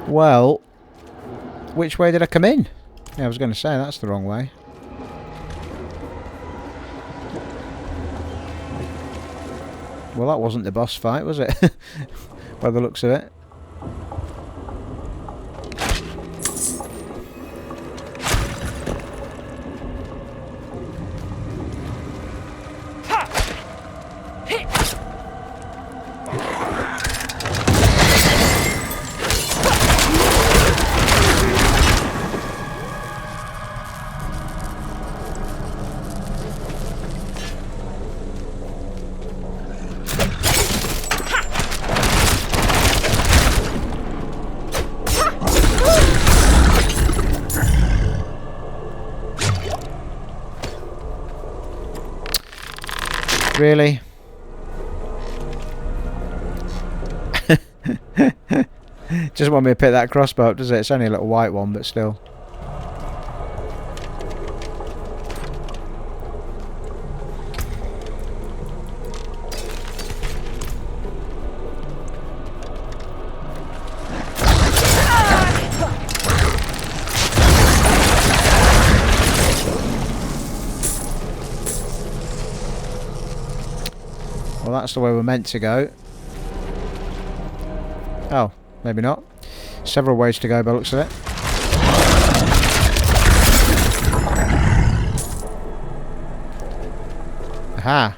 Well, which way did I come in? Yeah, I was going to say that's the wrong way. Well, that wasn't the boss fight, was it? By the looks of it. Really? Just want me to pick that crossbow up, does it? It's only a little white one, but still. Well, that's the way we're meant to go. Oh, maybe not. Several ways to go by the looks of it. Aha.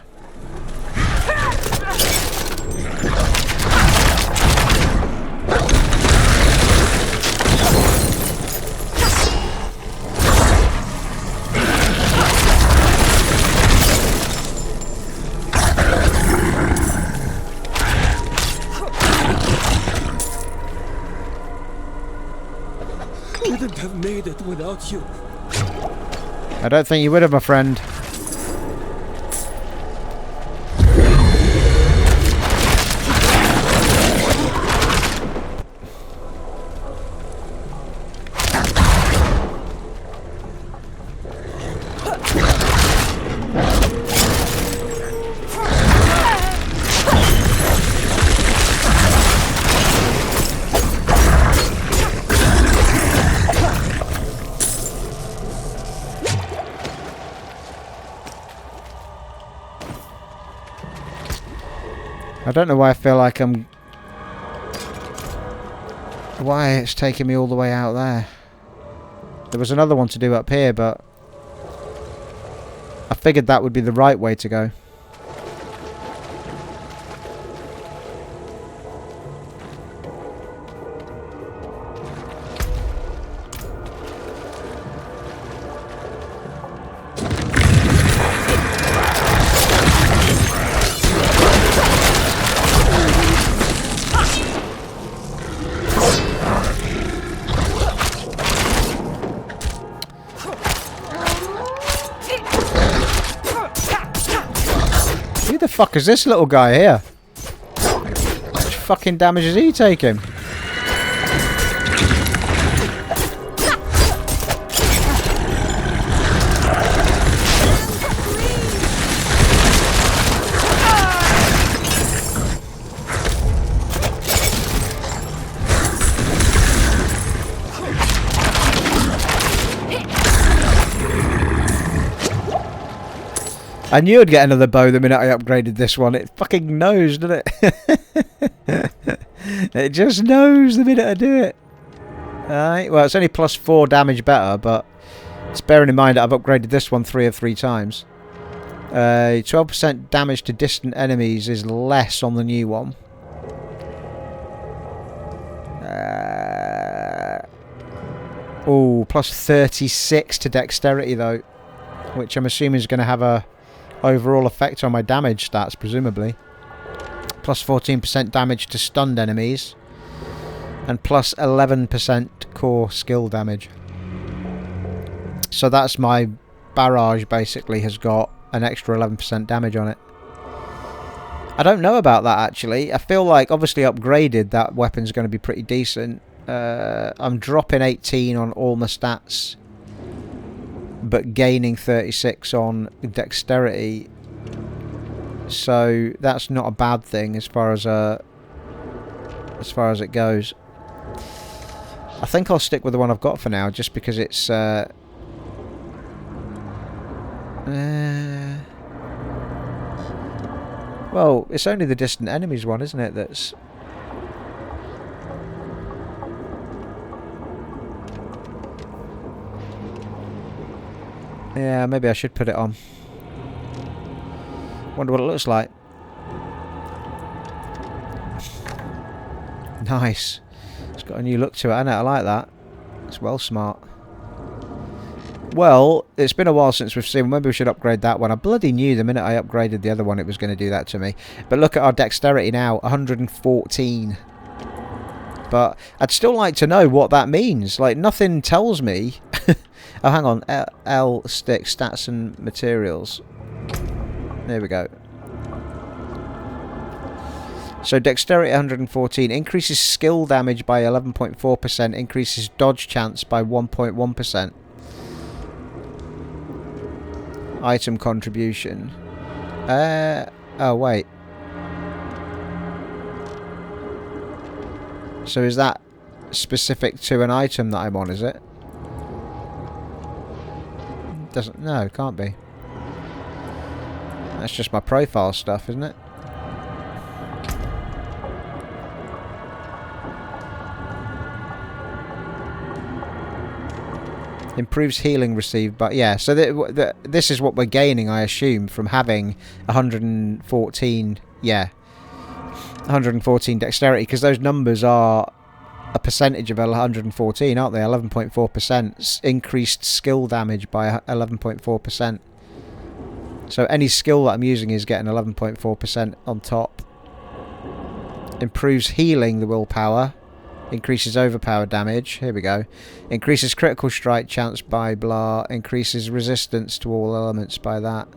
Wouldn't have made it without you. I don't think you would have, my friend. I don't know why I feel like why it's taking me all the way out there. There was another one to do up here, but I figured that would be the right way to go. Who the fuck is this little guy here? How much fucking damage is he taking? I knew I'd get another bow the minute I upgraded this one. It fucking knows, doesn't it? It just knows the minute I do it. Alright, well, it's only plus 4 damage better, but it's bearing in mind that I've upgraded this one 3 of 3 times. 12% damage to distant enemies is less on the new one. Oh, plus 36 to dexterity though, which I'm assuming is going to have a overall effect on my damage stats, presumably. Plus 14% damage to stunned enemies, and plus 11% core skill damage. So that's my barrage basically has got an extra 11% damage on it. I don't know about that actually. I feel like obviously upgraded that weapon's going to be pretty decent. I'm dropping 18 on all my stats, but gaining 36 on dexterity. So that's not a bad thing as far as it goes. I think I'll stick with the one I've got for now, just because it's well, it's only the distant enemies one, isn't it? That's yeah, maybe I should put it on. Wonder what it looks like. Nice. It's got a new look to it, hasn't it? I like that. It's well smart. Well, it's been a while since we've seen. Maybe we should upgrade that one. I bloody knew the minute I upgraded the other one it was going to do that to me. But look at our dexterity now, 114. But I'd still like to know what that means. Like, nothing tells me. Oh, hang on. L stick, stats and materials. There we go. So dexterity 114 increases skill damage by 11.4%, increases dodge chance by 1.1%. Item contribution. Oh wait. So is that specific to an item that I'm on, is it? Doesn't, no, it can't be. That's just my profile stuff, isn't it? Improves healing received, but yeah, so this is what we're gaining, I assume, from having 114, yeah, 114 dexterity, because those numbers are a percentage of 114, aren't they? 11.4%, increased skill damage by 11.4%. So any skill that I'm using is getting 11.4% on top. Improves healing, the willpower. Increases overpower damage. Here we go. Increases critical strike chance by blah. Increases resistance to all elements by that.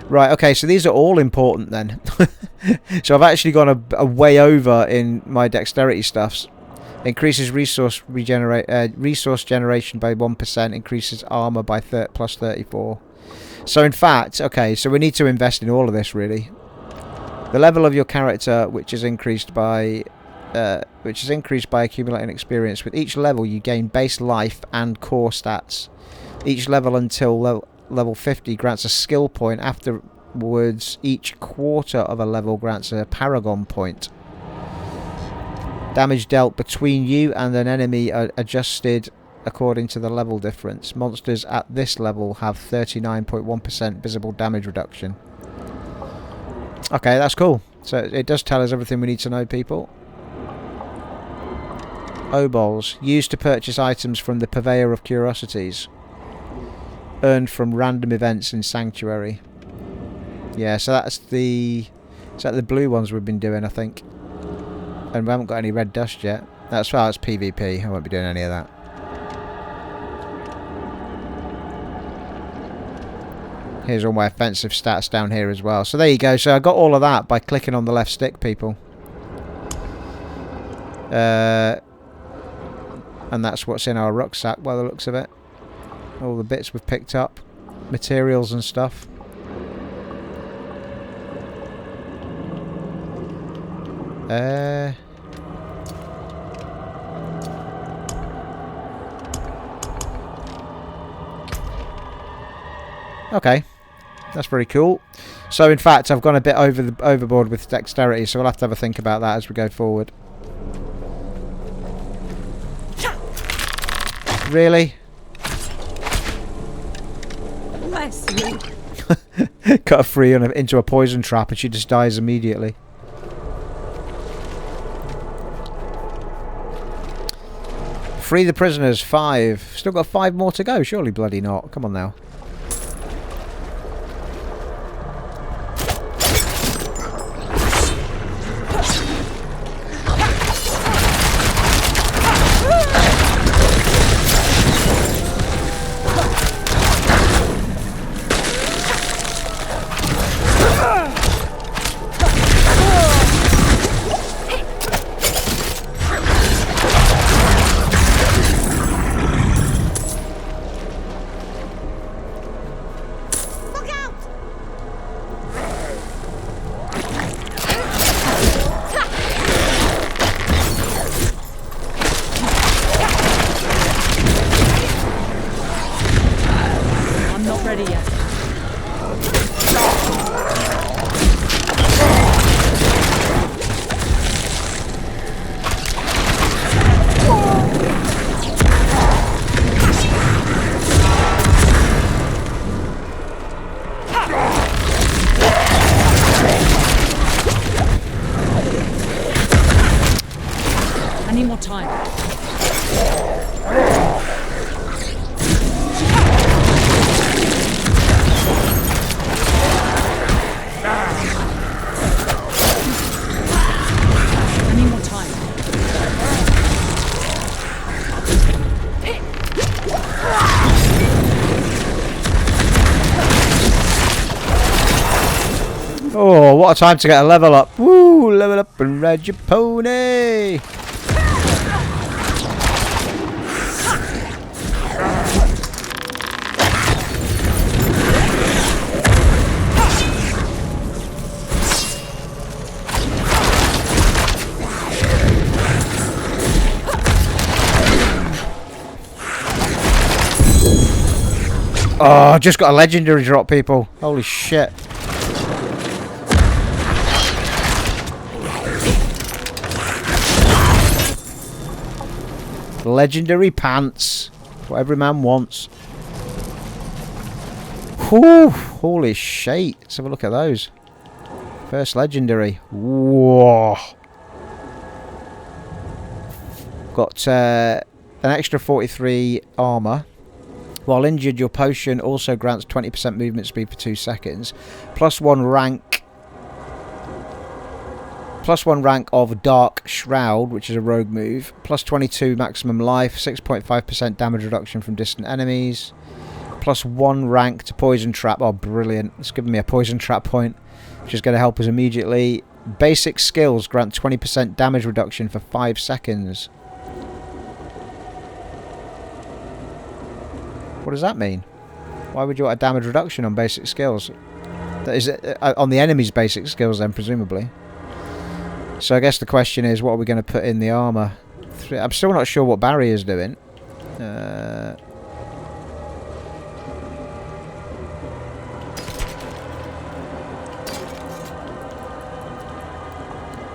Right, okay, so these are all important then. So I've actually gone a way over in my dexterity stuffs. Increases resource generation by 1%. Increases armor by plus 34. So in fact, okay, so we need to invest in all of this really. The level of your character, which is increased by accumulating experience. With each level, you gain base life and core stats. Each level until level 50 grants a skill point. Afterwards, each quarter of a level grants a paragon point. Damage dealt between you and an enemy are adjusted according to the level difference. Monsters at this level have 39.1% visible damage reduction. Okay, that's cool. So it does tell us everything we need to know, people. Obols. Used to purchase items from the Purveyor of Curiosities. Earned from random events in Sanctuary. Yeah, so that's the... Is that the blue ones we've been doing, I think? And we haven't got any red dust yet. That's why it's PvP. I won't be doing any of that. Here's all my offensive stats down here as well. So there you go. So I got all of that by clicking on the left stick, people. And that's what's in our rucksack by the looks of it. All the bits we've picked up. Materials and stuff. Okay. That's very cool. So in fact, I've gone a bit overboard with dexterity, so we'll have to have a think about that as we go forward. Really? Bless you. Cut her free into a poison trap and she just dies immediately. Free the prisoners, 5. Still got 5 more to go, surely bloody not. Come on now. Oh, what a time to get a level up. Woo, level up and ride your pony. Oh, I just got a legendary drop, people. Holy shit. Legendary pants. What every man wants. Whew, holy shit. Let's have a look at those. First legendary. Whoa. Got an extra 43 armor. While injured, your potion also grants 20% movement speed for 2 seconds. +1 rank. +1 rank of Dark Shroud, which is a rogue move. +22 maximum life. 6.5% damage reduction from distant enemies. +1 rank to Poison Trap. Oh, brilliant. It's giving me a Poison Trap point, which is going to help us immediately. Basic skills grant 20% damage reduction for 5 seconds. What does that mean? Why would you want a damage reduction on basic skills? That is on the enemy's basic skills then, presumably. So I guess the question is, what are we going to put in the armour? I'm still not sure what Barrier's doing.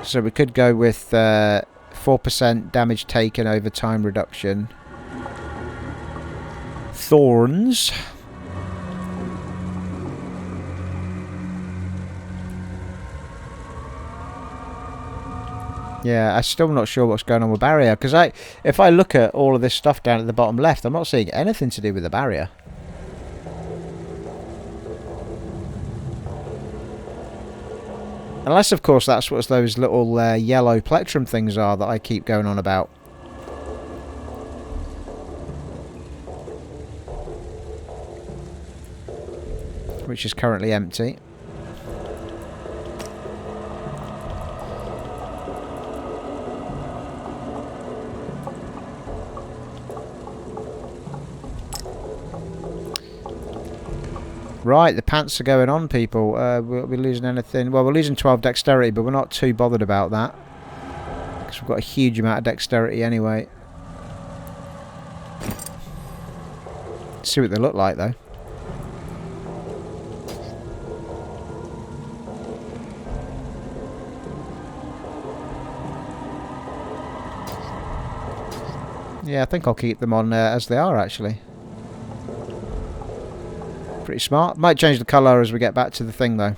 So we could go with 4% damage taken over time reduction. Thorns. Yeah, I'm still not sure what's going on with Barrier, because if I look at all of this stuff down at the bottom left, I'm not seeing anything to do with the Barrier. Unless, of course, that's what those little yellow plectrum things are that I keep going on about. Which is currently empty. Right, the pants are going on, people. We'll be losing anything. Well, we're losing 12 dexterity, but we're not too bothered about that, because we've got a huge amount of dexterity anyway. Let's see what they look like, though. Yeah, I think I'll keep them on as they are, actually. Pretty smart. Might change the colour as we get back to the thing, though.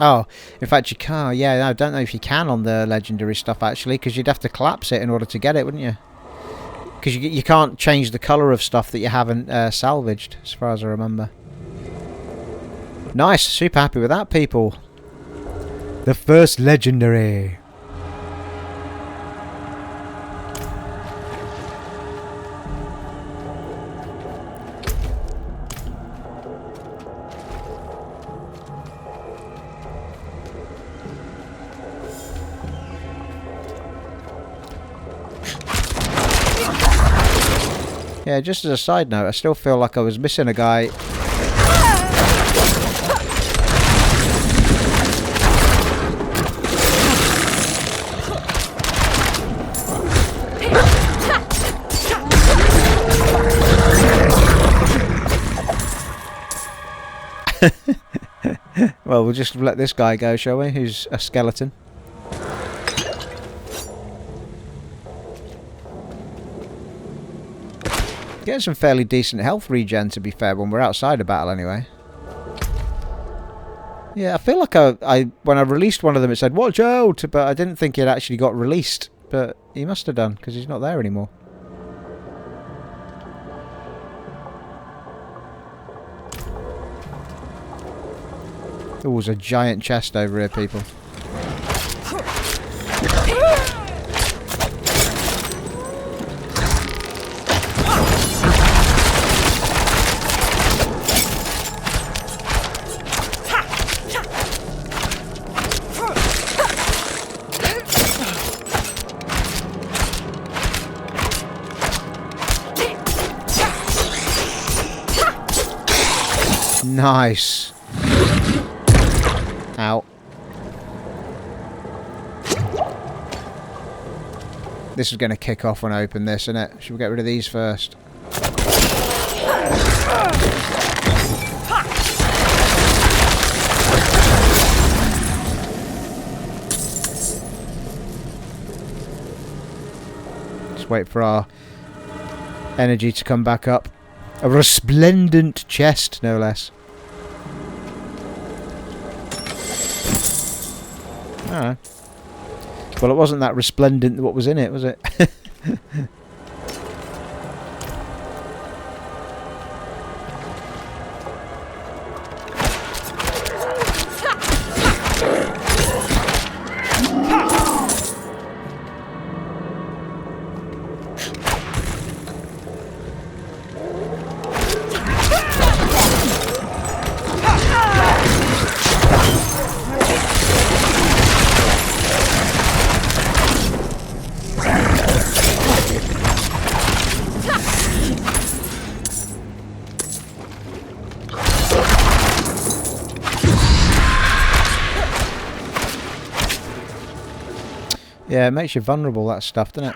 Oh, in fact you can't. Yeah, I don't know if you can on the legendary stuff, actually, because you'd have to collapse it in order to get it, wouldn't you? Because you can't change the colour of stuff that you haven't salvaged, as far as I remember. Nice. Super happy with that, people. The first legendary. Yeah, just as a side note, I still feel like I was missing a guy. Well, we'll just let this guy go, shall we? Who's a skeleton. Getting some fairly decent health regen, to be fair, when we're outside of battle anyway. Yeah, I feel like I when I released one of them it said, watch out, but I didn't think it actually got released. But he must have done, because he's not there anymore. Oh, there's a giant chest over here, people. Nice. Ow. This is going to kick off when I open this, isn't it? Should we get rid of these first? Just wait for our energy to come back up. A resplendent chest, no less. Alright. Well, it wasn't that resplendent what was in it, was it? Yeah, it makes you vulnerable, that stuff, doesn't it?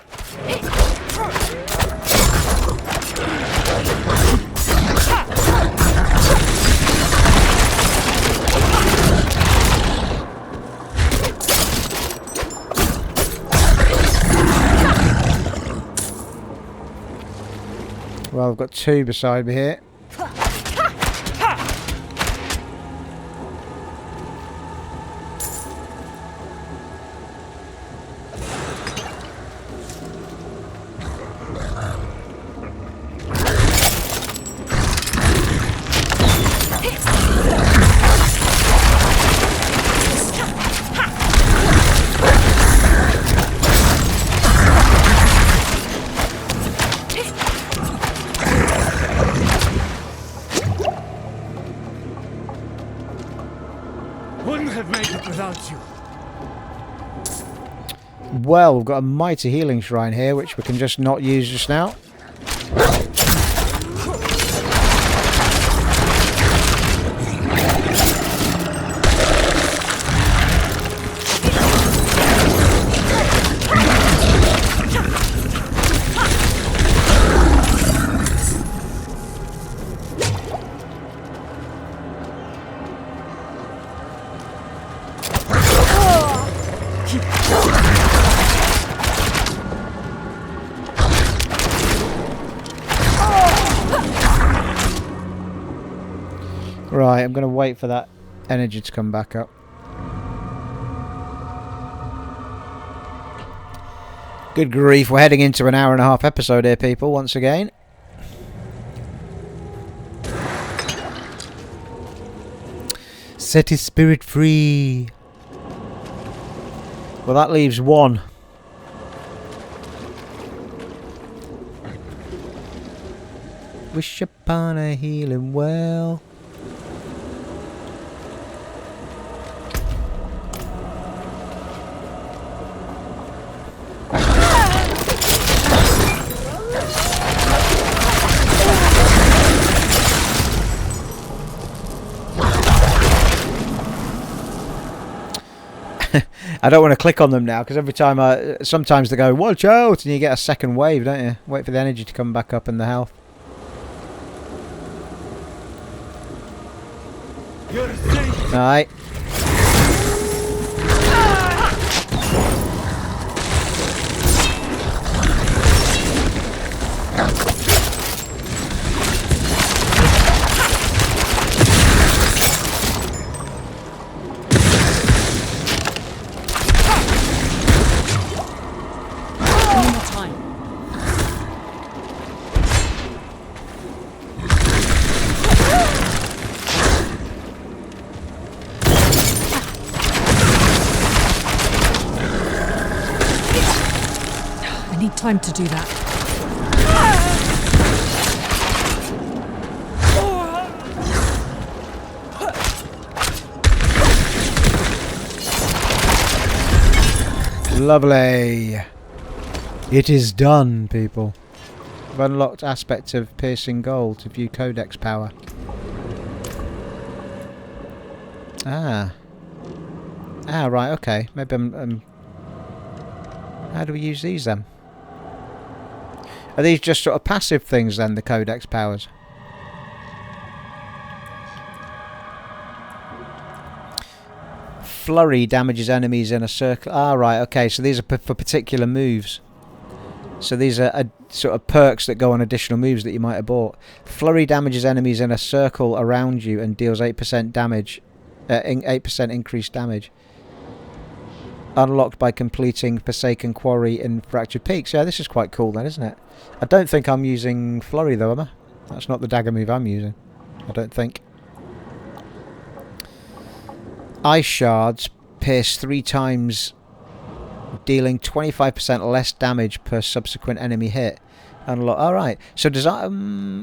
Well, I've got two beside me here. Well, we've got a mighty healing shrine here, which we can just not use just now. Right, I'm going to wait for that energy to come back up. Good grief, we're heading into an hour-and-a-half episode here, people, once again. Set his spirit free. Well, that leaves one. Wish upon a healing well. I don't want to click on them now because every time sometimes they go, watch out, and you get a second wave, don't you? Wait for the energy to come back up and the health. Alright. Time to do that. Lovely. It is done, people. I've unlocked aspects of piercing gold to view codex power. Ah, right, okay. Maybe I'm how do we use these then? Are these just sort of passive things then, the codex powers? Flurry damages enemies in a circle. Ah, right, okay, so these are for particular moves. So these are sort of perks that go on additional moves that you might have bought. Flurry damages enemies in a circle around you and deals 8% damage. 8% increased damage. Unlocked by completing Forsaken Quarry in Fractured Peaks. Yeah, this is quite cool then, isn't it? I don't think I'm using Flurry though, am I? That's not the dagger move I'm using. I don't think. Ice Shards pierce 3 times, dealing 25% less damage per subsequent enemy hit. Unlock. Alright, so does that,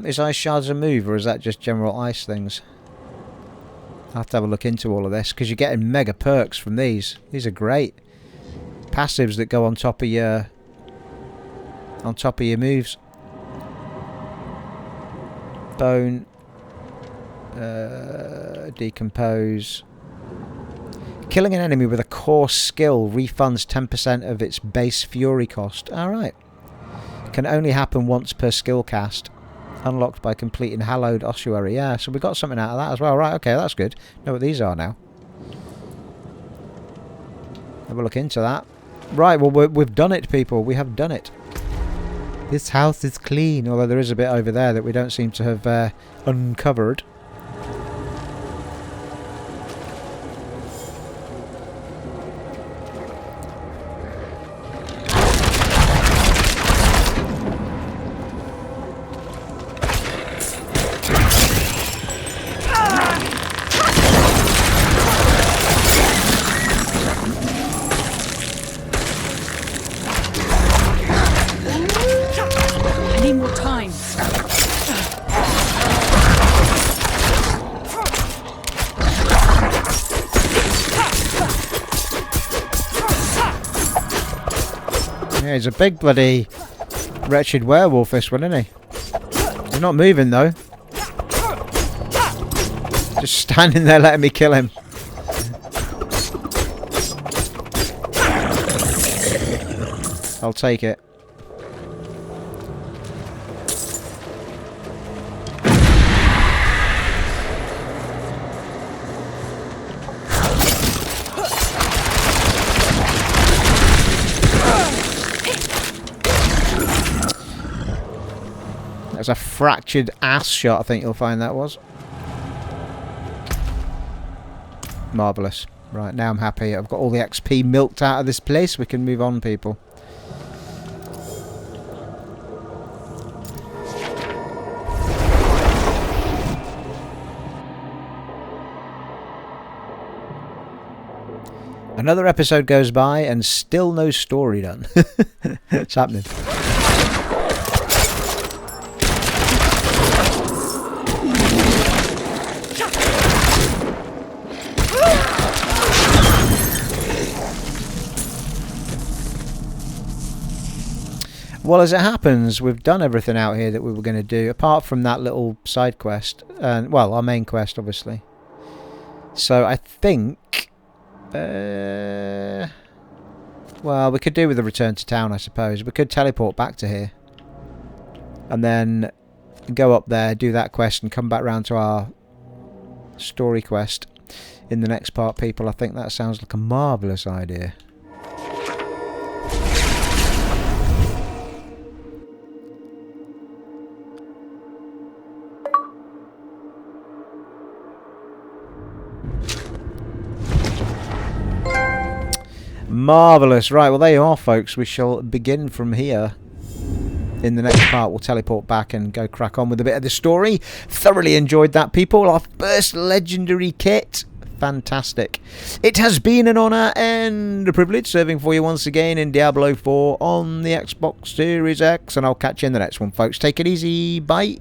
is Ice Shards a move, or is that just general ice things? I'll have to have a look into all of this, because you're getting mega perks from these. These are great. Passives that go on top of your moves. Bone. Decompose. Killing an enemy with a core skill refunds 10% of its base fury cost. Alright. Can only happen once per skill cast. Unlocked by completing Hallowed Ossuary. Yeah, so we got something out of that as well. Right, okay, that's good. Know what these are now. Have a look into that. Right, well, we've done it, people. We have done it. This house is clean, although there is a bit over there that we don't seem to have uncovered. He's a big bloody wretched werewolf, this one, isn't he? He's not moving though. Just standing there letting me kill him. I'll take it. A fractured ass shot, I think you'll find that was. Marvellous. Right, now I'm happy. I've got all the XP milked out of this place. We can move on, people. Another episode goes by and still no story done. It's happening. Well, as it happens, we've done everything out here that we were going to do, apart from that little side quest. And well, our main quest, obviously. So I think... well, we could do with a return to town, I suppose. We could teleport back to here. And then go up there, do that quest, and come back round to our story quest in the next part, people. I think that sounds like a marvellous idea. Marvellous. Right, well there you are, folks. We shall begin from here. In the next part, we'll teleport back and go crack on with a bit of the story. Thoroughly enjoyed that, people. Our first legendary kit. Fantastic. It has been an honour and a privilege serving for you once again in Diablo 4 on the Xbox Series X. And I'll catch you in the next one, folks. Take it easy. Bye.